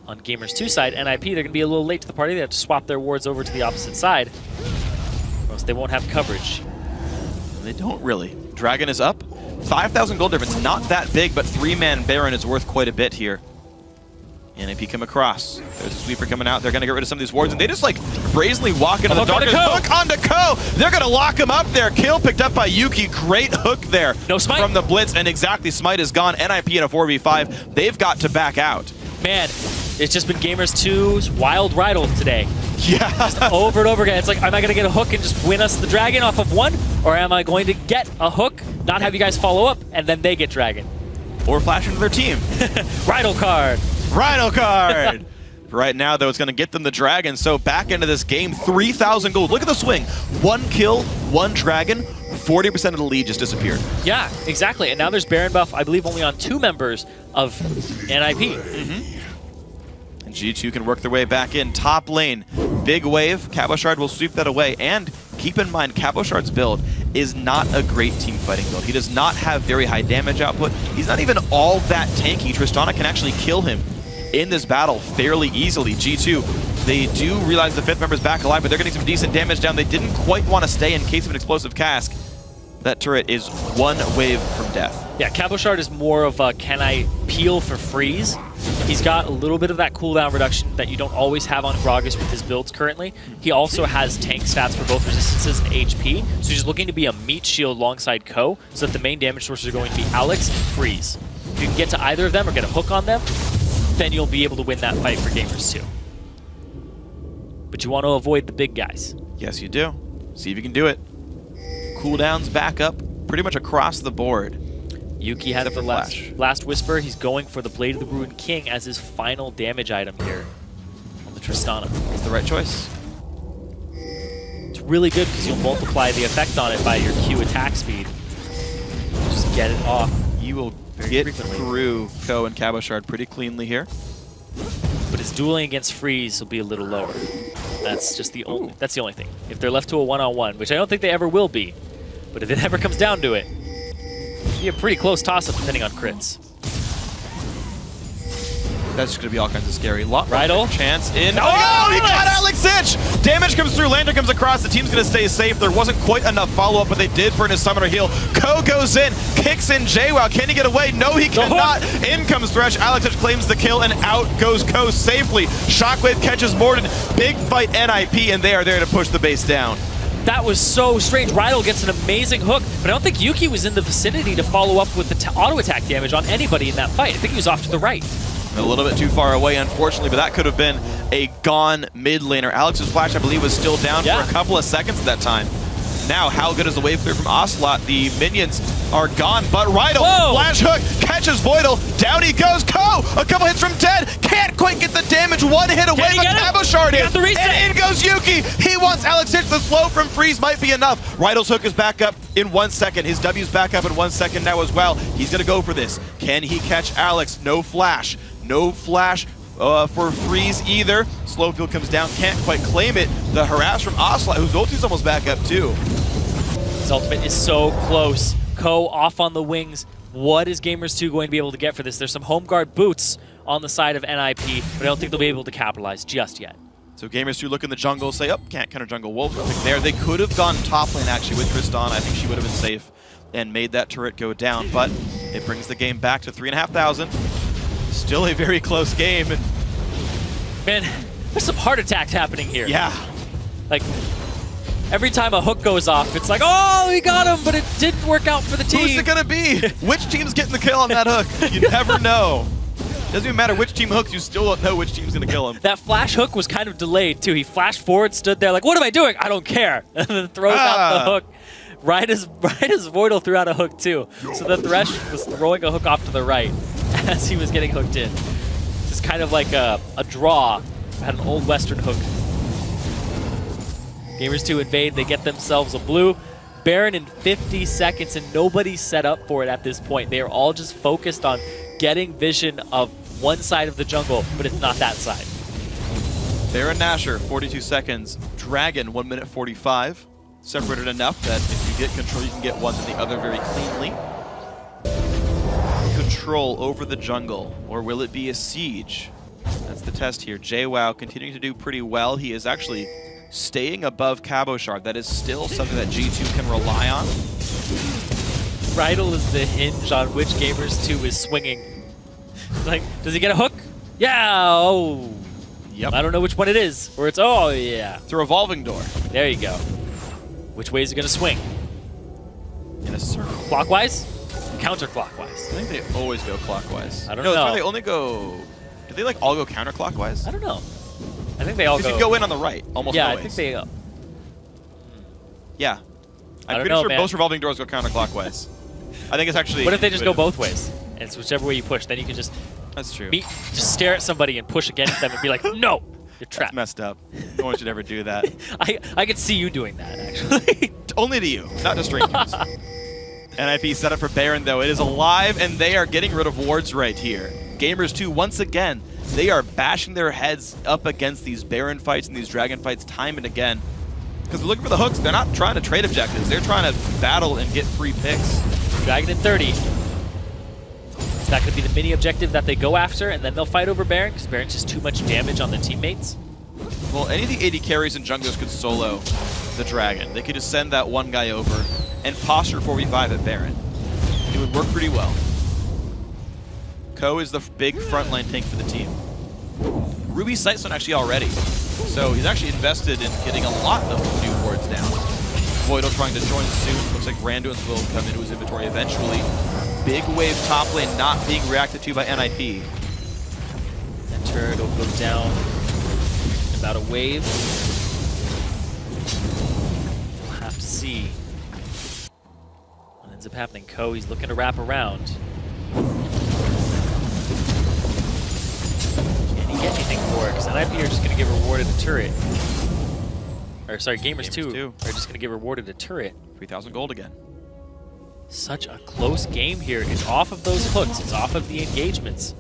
On Gamers 2 side, NIP, they're going to be a little late to the party. They have to swap their wards over to the opposite side, or else they won't have coverage. They don't really. Dragon is up. 5,000 gold difference, not that big, but 3-man Baron is worth quite a bit here. NIP come across. There's a sweeper coming out. They're going to get rid of some of these wards, and they just, like, brazenly walk into the darkness. Hook onto Ko! They're going to lock him up there. Kill picked up by Yuki. Great hook there. No smite. From the Blitz, and exactly, smite is gone. NIP in a 4v5. They've got to back out. Man, it's just been Gamers 2's wild Rydal today. Yeah. Just over and over again. It's like, am I going to get a hook and just win us the Dragon off of one? Or am I going to get a hook, not have you guys follow up, and then they get Dragon? Or flash into their team. Rydal card. Rydal card! Right now, though, it's going to get them the dragon. So back into this game, 3,000 gold. Look at the swing. 1 kill, 1 dragon, 40% of the lead just disappeared. Yeah, exactly. And now there's Baron buff, I believe, only on 2 members of NIP. And G2 can work their way back in. Top lane, big wave. Cabochard will sweep that away. And keep in mind, Cabochard's build is not a great team fighting build. He does not have very high damage output. He's not even all that tanky. Tristana can actually kill him in this battle fairly easily. G2, they do realize the 5th member's back alive, but they're getting some decent damage down. They didn't quite want to stay in case of an explosive cask. That turret is 1 wave from death. Yeah, Cabochard is more of a can I peel for freeze. He's got a little bit of that cooldown reduction that you don't always have on Gragas with his builds currently. He also has tank stats for both resistances and HP, so he's looking to be a meat shield alongside Ko, so that the main damage sources are going to be Alex and Freeze. If you can get to either of them or get a hook on them, then you'll be able to win that fight for Gamers 2. But you want to avoid the big guys. Yes, you do. See if you can do it. Cooldowns back up pretty much across the board. Yuki has the last Whisper. He's going for the Blade of the Ruined King as his final damage item here on the Tristana. It's the right choice. It's really good because you'll multiply the effect on it by your Q attack speed. Just get it off. You will get through Ko and Cabochard pretty cleanly here. But his dueling against Freeze will be a little lower. That's just the only. That's the only thing. If they're left to a one-on-one, which I don't think they ever will be, but if it ever comes down to it, it'll be a pretty close toss-up depending on crits. That's just going to be all kinds of scary. Rydell. Chance in. Oh, he got Alex Ich! Damage comes through, Lantern comes across. The team's going to stay safe. There wasn't quite enough follow-up, but they did burn his summoner heal. Ko goes in, kicks in JWoww. Can he get away? No, he cannot. In comes Thresh. Alex Ich claims the kill, and out goes Ko safely. Shockwave catches Morden. Big fight NIP, and they are there to push the base down. That was so strange. Rydell gets an amazing hook, but I don't think Yuki was in the vicinity to follow up with the auto-attack damage on anybody in that fight. I think he was off to the right. A little bit too far away, unfortunately, but that could have been a gone mid laner. Alex's flash, I believe, was still down for a couple of seconds at that time. Now, how good is the wave clear from Ocelot? The minions are gone, but Rydell, flash hook, catches Voidal. Down he goes. Ko, a couple hits from dead. Can't quite get the damage. 1 hit away, but Cabochard is. And in goes Yuki. He wants Alex Ich. The slow from Freeze might be enough. Rydell's hook is back up in 1 second. His W's back up in 1 second now as well. He's going to go for this. Can he catch Alex? No flash. No flash for Freeze either. Slowfield comes down, can't quite claim it. The harass from Ocelot, whose ulti's almost back up too. His ultimate is so close. Ko off on the wings. What is Gamers 2 going to be able to get for this? There's some home guard boots on the side of NIP, but I don't think they'll be able to capitalize just yet. So Gamers 2 look in the jungle, say, oh, can't counter jungle Wolves. Nothing there. They could have gone top lane actually with Tristana. I think she would have been safe and made that turret go down, but it brings the game back to 3,500. Still a very close game. Man, there's some heart attacks happening here. Yeah. Like, every time a hook goes off, it's like, oh, we got him, but it didn't work out for the team. Who's it going to be? Which team's getting the kill on that hook? You never know. Doesn't even matter which team hooks, you still don't know which team's going to kill him. That flash hook was kind of delayed, too. He flashed forward, stood there like, what am I doing? I don't care. And then throws out the hook. Right as Voidal threw out a hook, too. So the Thresh was throwing a hook off to the right as he was getting hooked in. It's kind of like a draw. Had an old Western hook. Gamers 2 invade. They get themselves a blue. Baron in 50 seconds, and nobody's set up for it at this point. They are all just focused on getting vision of one side of the jungle, but it's not that side. Baron Nashor, 42 seconds. Dragon, 1 minute 45. Separated enough that if you get control, you can get one to the other very cleanly. Control over the jungle, or will it be a siege? That's the test here. JWoww continuing to do pretty well. He is actually staying above Cabochard. That is still something that G2 can rely on. Rydell is the hinge on which Gamers 2 is swinging. Like, does he get a hook? Yeah, oh. Yep. I don't know which one it is. Or it's, oh yeah. It's a revolving door. There you go. Which way is it going to swing? In a circle. Clockwise? Counterclockwise. I think they always go clockwise. I don't know. No, they only go... Do they like all go counterclockwise? I don't know. I think they all go... Because you go in on the right, almost yeah, always. I think they go... Yeah. I'm pretty know, sure man. most revolving doors go counterclockwise. I think it's actually... What if they just go both ways? And it's whichever way you push, then you can just... That's true. Just stare at somebody and push against them and be like, no, you're trapped. That's messed up. No one should ever do that. I could see you doing that, actually. Only to you, not to strangers. NIP set up for Baron, though. It is alive, and they are getting rid of wards right here. Gamers 2, once again, they are bashing their heads up against these Baron fights and these Dragon fights time and again. Because they're looking for the hooks. They're not trying to trade objectives. They're trying to battle and get free picks. Dragon in 30. Is that going to be the mini objective that they go after, and then they'll fight over Baron? Because Baron's just too much damage on the teammates? Well, any of the AD carries and junglers could solo the Dragon. They could just send that one guy over and posture 4v5 at Baron. It would work pretty well. Ko is the big frontline tank for the team. Ruby's sight stone actually already, so he's actually invested in getting a lot of new wards now. Voidal trying to join soon. Looks like Randuin's will come into his inventory eventually. Big wave top lane not being reacted to by NIP. That turret will go down in about a wave. We'll have to see what ends up happening. Ko, he's looking to wrap around. Can he get anything for it? Because NIP are just going to get rewarded a turret. Or sorry, Gamers 2 are just going to get rewarded a turret. 3,000 gold again. Such a close game here. It's off of those hooks. It's off of the engagements.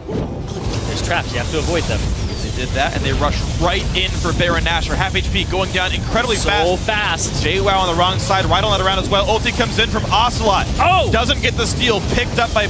There's traps. You have to avoid them. They did that, and they rushed right in for Baron Nashor. Half HP going down incredibly fast. So fast. JWoww on the wrong side, right on that around as well. Ulti comes in from Ocelot. Oh! Doesn't get the steal. Picked up by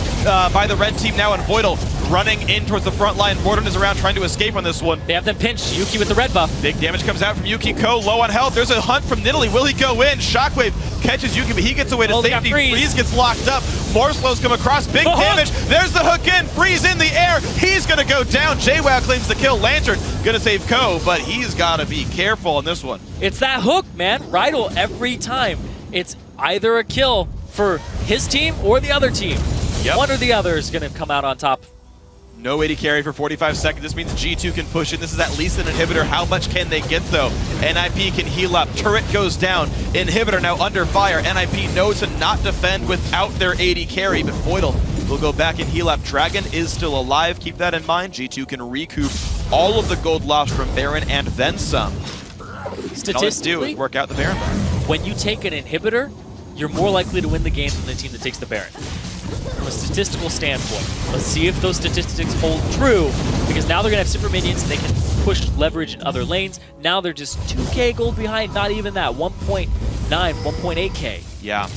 the red team now, and Voidal running in towards the front line. Morden is around trying to escape on this one. They have them pinched. Yuki with the red buff. Big damage comes out from Yuki. Ko low on health. There's a hunt from Nidalee. Will he go in? Shockwave catches Yuki, but he gets away to safety. Freeze gets locked up. More slows come across. Big damage. There's the hook in. Freeze in the air. He's going to go down. JWoww claims the kill. Lantern going to save Ko, but he's got to be careful on this one. It's that hook, man. Rydell every time. It's either a kill for his team or the other team. Yep. One or the other is going to come out on top. No AD carry for 45 seconds. This means G2 can push in. This is at least an inhibitor. How much can they get, though? NIP can heal up. Turret goes down. Inhibitor now under fire. NIP knows to not defend without their AD carry, but Voidal will go back and heal up. Dragon is still alive. Keep that in mind. G2 can recoup all of the gold lost from Baron and then some. Statistically, all they do is work out the Baron bar. When you take an inhibitor, you're more likely to win the game than the team that takes the Baron. From a statistical standpoint. Let's see if those statistics hold true, because now they're going to have super minions and they can push leverage in other lanes. Now they're just 2k gold behind, not even that, 1.9, 1.8k. Yeah.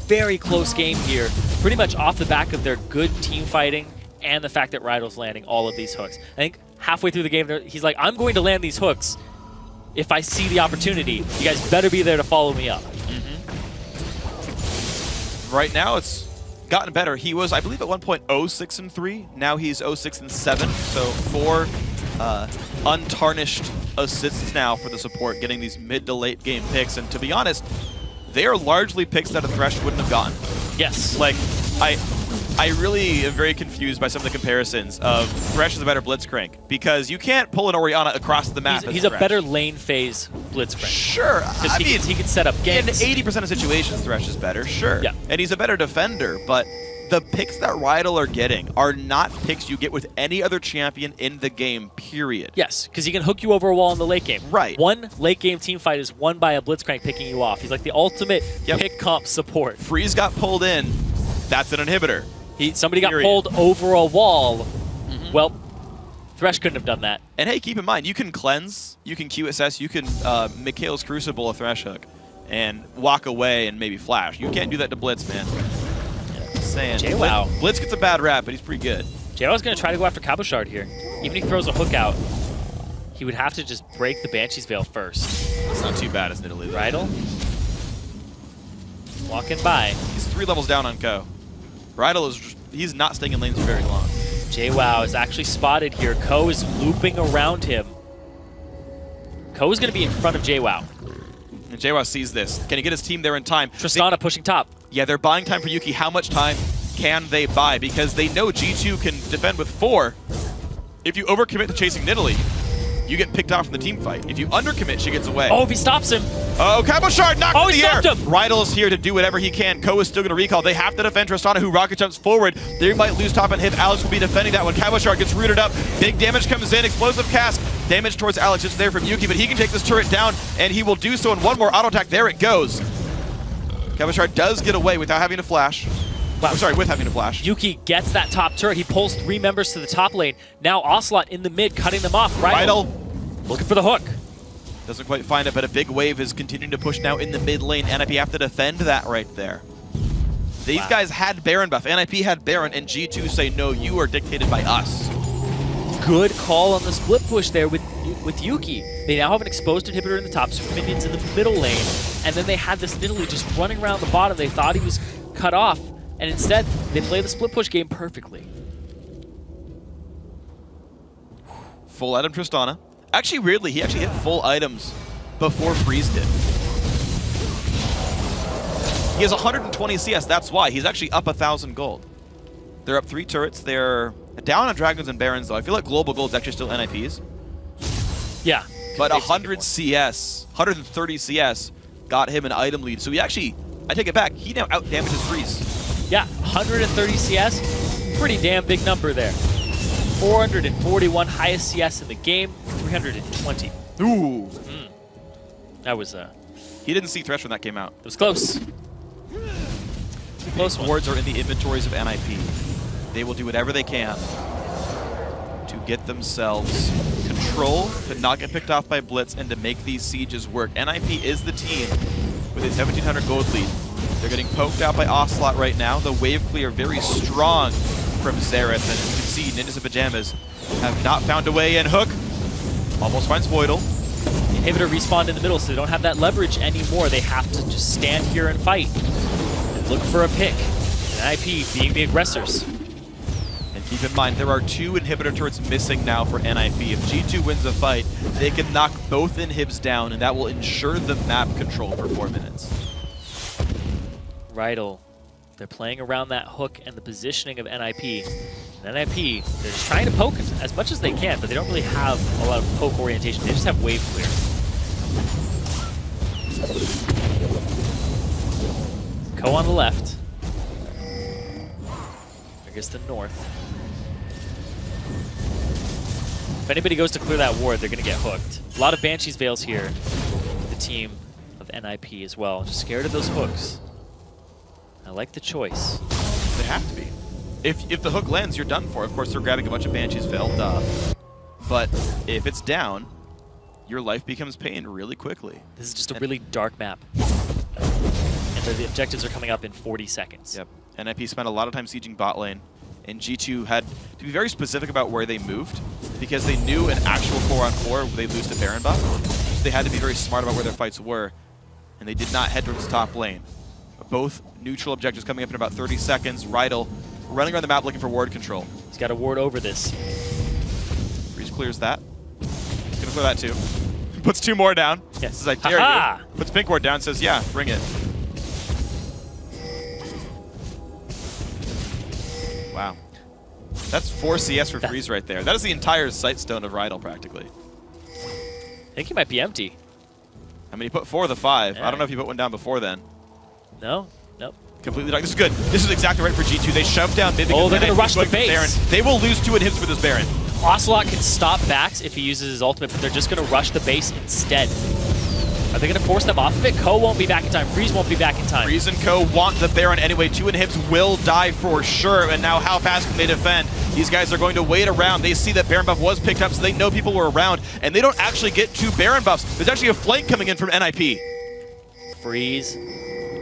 Very close game here, pretty much off the back of their good team fighting and the fact that Rydell's landing all of these hooks. I think halfway through the game, he's like, I'm going to land these hooks if I see the opportunity. You guys better be there to follow me up. Right now, it's gotten better. He was, I believe, at one point 0-6-3. Now he's 0-6-7. So 4 untarnished assists now for the support, getting these mid to late game picks. And to be honest, they are largely picks that a Thresh wouldn't have gotten. Yes. Like, I really am very confused by some of the comparisons of Thresh is a better Blitzcrank, because you can't pull an Orianna across the map. He's a better lane phase Blitzcrank. Sure. I mean, he can set up games. In 80% of situations, Thresh is better, sure. Yeah. And he's a better defender, but the picks that Rydell are getting are not picks you get with any other champion in the game, period. Yes, because he can hook you over a wall in the late game. Right. One late game team fight is won by a Blitzcrank picking you off. He's like the ultimate pick comp support. Freeze got pulled in. That's an inhibitor. Somebody got pulled over a wall. Well, Thresh couldn't have done that. And hey, keep in mind, you can cleanse, you can QSS, you can Mikhail's Crucible a Thresh hook and walk away and maybe flash. You can't do that to Blitz, man. Just saying. JWoww. Blitz gets a bad rap, but he's pretty good. JWoww's going to try to go after Cabochard here. Even if he throws a hook out, he would have to just break the Banshee's Veil first. It's not too bad as Nidalee. Rydell. Walking by. He's 3 levels down on Ko. Rydell is, he's not staying in lanes for very long. JWoww is actually spotted here. Ko is looping around him. Ko is going to be in front of JWoww. And JWoww sees this. Can he get his team there in time? Tristana pushing top. Yeah, they're buying time for Yuki. How much time can they buy? Because they know G2 can defend with 4. If you overcommit to chasing Nidalee, you get picked off from the team fight. If you undercommit, she gets away. Oh, if he stops him. Oh, Cabochard knocked in the air. Stopped him. Rydell's here to do whatever he can. Ko is still going to recall. They have to defend Tristana, who rocket jumps forward. They might lose top and hip. Alex will be defending that one. Cabochard gets rooted up. Big damage comes in. Explosive cast. Damage towards Alex. It's there from Yuki, but he can take this turret down, and he will do so in one more auto attack. There it goes. Cabochard does get away without having to flash. Wow. I'm sorry, with having to flash. Yuki gets that top turret. He pulls 3 members to the top lane. Now Ocelot in the mid, cutting them off. Rydell looking for the hook. Doesn't quite find it, but a big wave is continuing to push now in the mid lane. NIP have to defend that right there. These guys had Baron buff. NIP had Baron, and G2 say, no, you are dictated by us. Good call on the split push there with Yuki. They now have an exposed inhibitor in the top, super minions in the middle lane, and then they had this Nidalee just running around the bottom. They thought he was cut off, and instead, they play the split push game perfectly. Full item Tristana. Actually, weirdly, he actually hit full items before Freeze did. He has 120 CS, that's why. He's actually up 1,000 gold. They're up 3 turrets. They're down on Dragons and Barons, though. I feel like Global Gold's actually still NIPs. Yeah. But 100 CS, 130 CS got him an item lead. So he actually, I take it back, he now out-damages Freeze. Yeah, 130 CS, pretty damn big number there. 441 highest CS in the game, 320. Ooh. That was He didn't see Thresh when that came out. It was close. Close one. Wards are in the inventories of NIP. They will do whatever they can to get themselves control, to not get picked off by Blitz, and to make these sieges work. NIP is the team with a 1,700 gold lead. They're getting poked out by Ocelot right now. The wave clear very strong from Xerath, and as you can see, Ninjas in Pajamas have not found a way in. Hook almost finds Voidal. The inhibitor respawned in the middle, so they don't have that leverage anymore. They have to just stand here and fight and look for a pick. And NIP being the aggressors. And keep in mind, there are 2 inhibitor turrets missing now for NIP. If G2 wins a fight, they can knock both inhibs down, and that will ensure the map control for 4 minutes. Rydell, they're playing around that hook and the positioning of NIP. And NIP, they're just trying to poke as much as they can, but they don't really have a lot of poke orientation. They just have wave clear. Ko on the left. I guess the north. If anybody goes to clear that ward, they're going to get hooked. A lot of Banshee's Veils here for the team of NIP as well. Just scared of those hooks. I like the choice. They have to be. If the hook lands, you're done for. Of course, they're grabbing a bunch of Banshees Veil, but if it's down, your life becomes pain really quickly. This is just a really dark map. And the objectives are coming up in 40 seconds. Yep. NIP spent a lot of time sieging bot lane, and G2 had to be very specific about where they moved, because they knew an actual 4-on-4 they lose to Baron buff. So they had to be very smart about where their fights were, and they did not head towards the top lane. Both neutral objectives coming up in about 30 seconds. Rydell running around the map looking for ward control. He's got to ward over this. Breeze clears that. He's going to clear that too. Puts 2 more down. Yes. Says, I dare you. Puts pink ward down, says, yeah, bring it. Wow. That's 4 CS for Freeze right there. That is the entire Sightstone of Rydell, practically. I think he might be empty. I mean, he put 4 of the 5. Yeah. I don't know if he put one down before then. No? Nope. Completely dark. This is good. This is exactly right for G2. They shove down mid. Oh, they're going to rush the base. Baron. They will lose 2 inhibs with this Baron. Ocelot can stop backs if he uses his ultimate, but they're just going to rush the base instead. Are they going to force them off of it? Ko won't be back in time. Freeze won't be back in time. Freeze and Ko want the Baron anyway. 2 inhibs will die for sure. And now how fast can they defend? These guys are going to wait around. They see that Baron buff was picked up, so they know people were around. And they don't actually get 2 Baron buffs. There's actually a flank coming in from NIP. Freeze.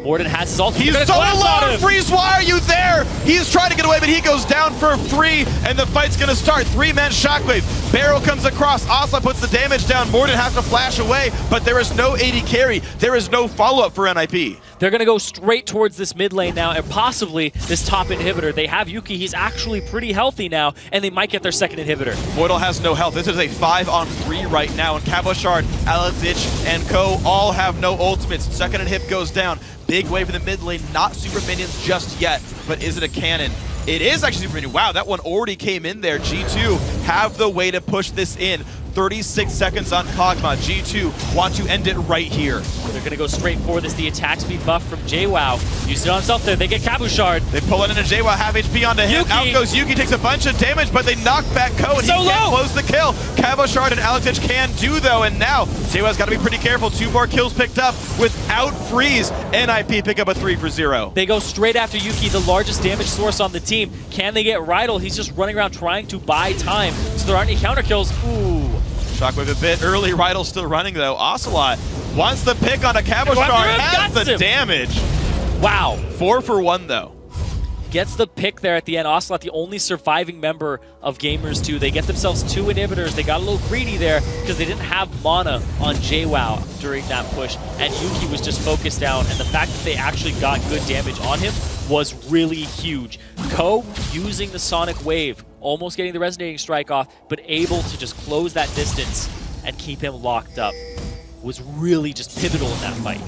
Morden has his ultimate. He's so alone! Freeze, why are you there? He's trying to get away, but he goes down for 3, and the fight's gonna start. 3-man shockwave. Barrow comes across. Ocelot puts the damage down. Morden has to flash away, but there is no AD carry. There is no follow-up for NIP. They're gonna go straight towards this mid lane now, and possibly this top inhibitor. They have Yuki. He's actually pretty healthy now, and they might get their second inhibitor. Voidal has no health. This is a 5-on-3 right now, and Cabochard, Alexich, and Ko all have no ultimates. Second inhib goes down. Big wave in the mid lane, not super minions just yet, but is it a cannon? It is actually super minion. Wow, that one already came in there. G2 have the way to push this in. 36 seconds on Kog'Maw. G2 want to end it right here. They're going to go straight for this. The attack speed buff from JWoww. Used it on himself there. They get Cabochard. They pull it into JWoww, half HP onto him. Yuki. Out goes Yuki, takes a bunch of damage, but they knock back Ko, and he can't close the kill. Cabochard and Alex can do, though, and now JWoww's got to be pretty careful. 2 more kills picked up without freeze. NIP pick up a 3 for 0. They go straight after Yuki, the largest damage source on the team. Can they get Rydal? He's just running around trying to buy time, so there aren't any counter kills. Ooh. Shockwave a bit early. Rydal's still running, though. Ocelot wants the pick on a Cabochard, has the damage. Wow. 4 for 1, though. Gets the pick there at the end. Ocelot, the only surviving member of Gamers 2. They get themselves 2 inhibitors. They got a little greedy there because they didn't have mana on JWoww during that push, and Yuki was just focused down, and the fact that they actually got good damage on him was really huge. Ko using the Sonic Wave, almost getting the Resonating Strike off, but able to just close that distance and keep him locked up, was really just pivotal in that fight.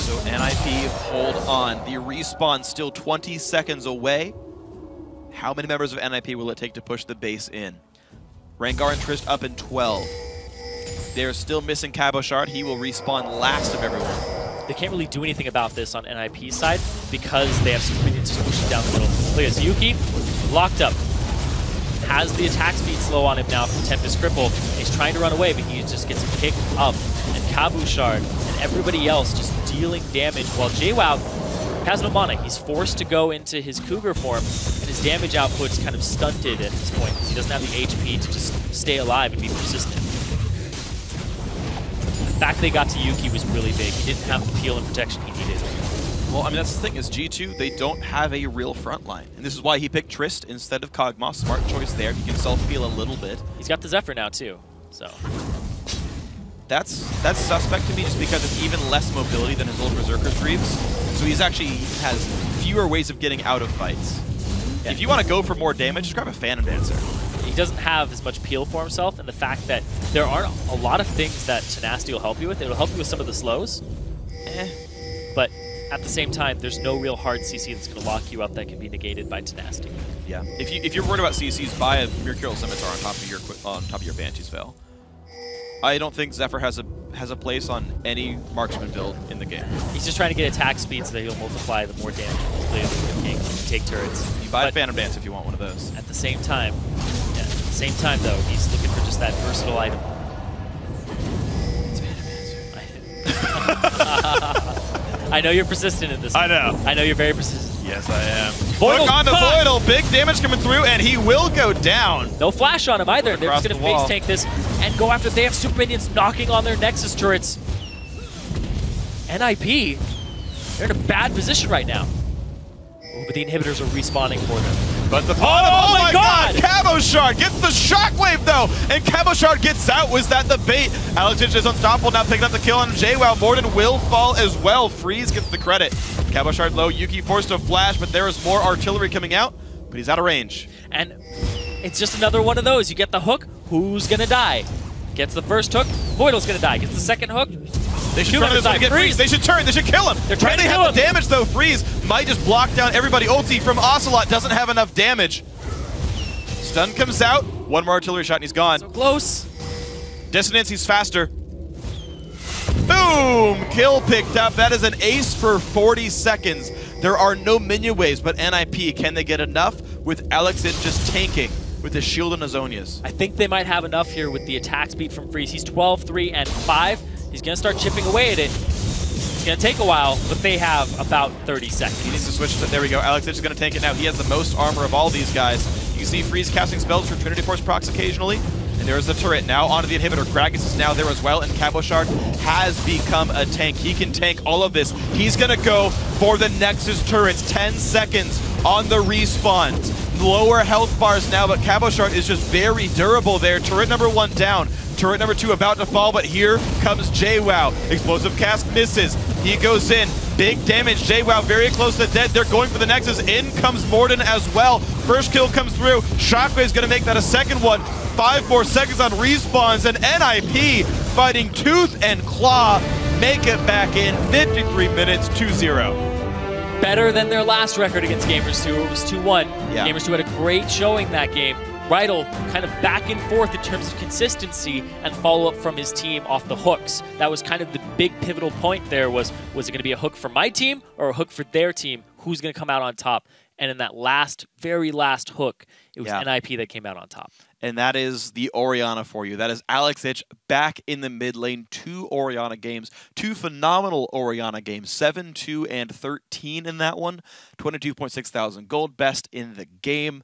So NIP hold on. The respawn still 20 seconds away. How many members of NIP will it take to push the base in? Rengar and Trist up in 12. They're still missing Cabochard. He will respawn last of everyone. They can't really do anything about this on NIP's side because they have super minions just pushing down the middle. Look at this. Yuki, locked up. Has the attack speed slow on him now from Tempest Cripple. He's trying to run away, but he just gets picked up. And Cabochard and everybody else just dealing damage while JWoww has no mana. He's forced to go into his Cougar form, and his damage output's kind of stunted at this point because he doesn't have the HP to just stay alive and be persistent. The fact they got to Yuki was really big. He didn't have the peel and protection he needed. Well, I mean, that's the thing is G2, they don't have a real front line. And this is why he picked Trist instead of Kog'Maw. Smart choice there. He can self-heal a little bit. He's got the Zephyr now, too. So that's suspect to me just because it's even less mobility than his old Berserker Greaves. So he has fewer ways of getting out of fights. Yeah. If you want to go for more damage, just grab a Phantom Dancer. He doesn't have as much peel for himself, and the fact that there aren't a lot of things that Tenacity will help you with. It'll help you with some of the slows. But at the same time, there's no real hard CC that's going to lock you up that can be negated by Tenacity. Yeah. If you're worried about CCs, buy a Mercurial Scimitar on top of your Banshee's Veil. I don't think Zephyr has a place on any marksman build in the game. He's just trying to get attack speed so that he'll multiply the more damage he's clearly looking to take turrets. You buy a Phantom Dance if you want one of those. At the same time, though, he's looking for just that versatile item. It's Phantom Dancer. I know you're persistent in this one. I know. I know you're very persistent. Yes, I am. Voidal, look on the Voidal. Big damage coming through, and he will go down. No flash on him either. They're just going to face tank this and go after. They have super minions knocking on their Nexus turrets. NIP, they're in a bad position right now. Ooh, but the inhibitors are respawning for them. But the oh my god! Cabochard gets the shockwave though, and Cabochard gets out. Was that the bait? Alex is unstoppable now, picking up the kill on JWoww. Morden will fall as well. Freeze gets the credit. Cabochard low. Yuki forced to flash, but there is more artillery coming out, but he's out of range. And it's just another one of those. You get the hook, who's gonna die? Gets the first hook, Voidal's gonna die. Gets the second hook. They should turn this one to get Freeze. They should turn. They should kill him. They're trying to kill him. The damage though. Freeze might just block down everybody. Ulti from Ocelot doesn't have enough damage. Stun comes out. One more artillery shot and he's gone. So close. Dissonance, he's faster. Boom! Kill picked up. That is an ace for 40 seconds. There are no minion waves, but NIP, can they get enough with Alex just tanking with his shield and Azonias? I think they might have enough here with the attack speed from Freeze. He's 12, 3, and 5. He's going to start chipping away at it. It's going to take a while, but they have about 30 seconds. He needs to switch to, there we go. Alex is going to tank it now. He has the most armor of all these guys. You can see Freeze casting spells for Trinity Force procs occasionally. And there's the turret now onto the inhibitor. Gragas is now there as well, and Cabochard has become a tank. He can tank all of this. He's going to go for the Nexus turrets. 10 seconds on the respawn. Lower health bars now, but Cabochard is just very durable there. Turret number 1 down. Turret number 2 about to fall, but here comes JWoww. Explosive cast misses. He goes in. Big damage. JWoww very close to dead. They're going for the Nexus. In comes Morden as well. First kill comes through. Shockwave's going to make that a second one. 5 more seconds on respawns, and NIP fighting tooth and claw. Make it back in 53 minutes, 2-0. Better than their last record against Gamers 2. It was 2-1. Yeah. Gamers 2 had a great showing that game. Rydell kind of back and forth in terms of consistency and follow-up from his team off the hooks. That was kind of the big pivotal point there was it going to be a hook for my team or a hook for their team? Who's going to come out on top? And in that very last hook, it was NIP that came out on top. And that is the Orianna for you. That is Alex Ich back in the mid lane. 2 Orianna games. 2 phenomenal Orianna games. 7, 2, and 13 in that one. 22.6 thousand gold. Best in the game.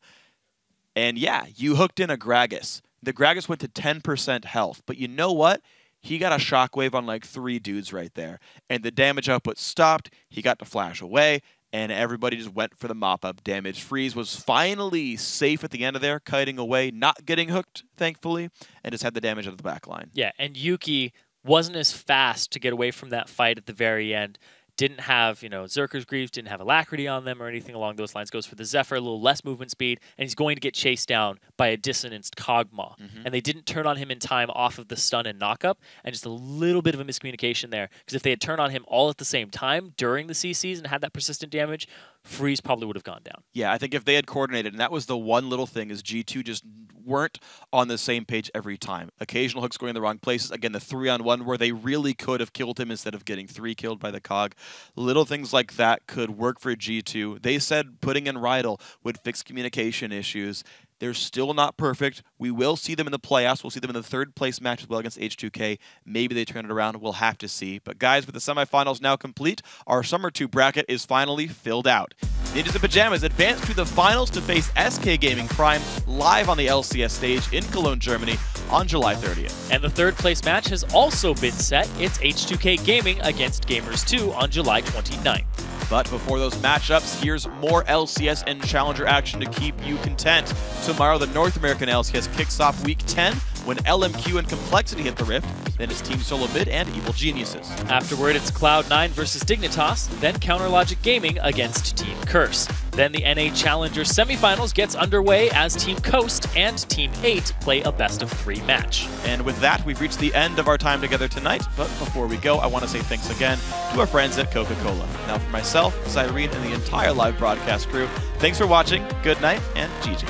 And yeah, you hooked in a Gragas. The Gragas went to 10% health. But you know what? He got a shockwave on like 3 dudes right there. And the damage output stopped. He got to flash away. And everybody just went for the mop-up damage. Freeze was finally safe at the end of there, kiting away, not getting hooked, thankfully, and just had the damage of the back line. Yeah, and Yuki wasn't as fast to get away from that fight at the very end. Didn't have, Zerker's Greaves, didn't have Alacrity on them or anything along those lines. Goes for the Zephyr, a little less movement speed, and he's going to get chased down by a dissonanced Kog'Maw. And they didn't turn on him in time off of the stun and knockup, and just a little bit of a miscommunication there. Because if they had turned on him all at the same time during the CCs and had that persistent damage, Freeze probably would have gone down. Yeah, I think if they had coordinated, and that was the one little thing, is G2 just weren't on the same page every time. Occasional hooks going in the wrong places. Again, the 3-on-1 where they really could have killed him instead of getting 3 killed by the Cog. Little things like that could work for G2. They said putting in Rydell would fix communication issues. They're still not perfect. We will see them in the playoffs. We'll see them in the 3rd place match as well against H2K. Maybe they turn it around. We'll have to see. But guys, with the semifinals now complete, our Summer 2 bracket is finally filled out. Ninjas in Pajamas advance to the finals to face SK Gaming Prime live on the LCS stage in Cologne, Germany on July 30th. And the 3rd place match has also been set. It's H2K Gaming against Gamers 2 on July 29th. But before those matchups, here's more LCS and Challenger action to keep you content. Tomorrow, the North American LCS kicks off Week 10 when LMQ and Complexity hit the Rift. Then it's Team Solo Mid and Evil Geniuses. Afterward, it's Cloud9 versus Dignitas, then Counterlogic Gaming against Team Curse. Then the NA Challenger semifinals gets underway as Team Coast and Team 8 play a best-of-3 match. And with that, we've reached the end of our time together tonight. But before we go, I want to say thanks again to our friends at Coca-Cola. Now for myself, Cyrene, and the entire live broadcast crew, thanks for watching, good night, and GG.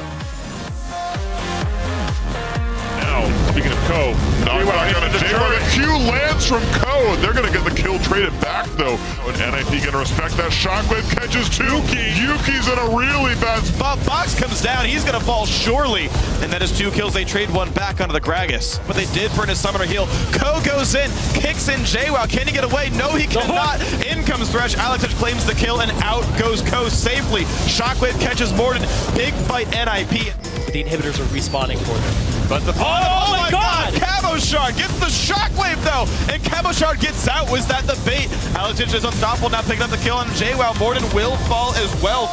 Speaking of Co, the Q lands from Co, and they're going to get the kill traded back, though. And NIP going to respect that. Shockwave catches 2. Yuki's in a really bad spot. Box comes down. He's going to fall surely. And that is 2 kills. They trade 1 back onto the Gragas. But they did burn his summoner heal. Co goes in, kicks in JWoww. Can he get away? No, he cannot. In comes Thresh. Alex Ich claims the kill, and out goes Co safely. Shockwave catches Morden. Big fight NIP. The inhibitors are respawning for them. But the oh my god! Cabochard gets the shockwave though, and Cabochard gets out. Was that the bait? Alex Ich is unstoppable now, picking up the kill on JWoww. Morden will fall as well.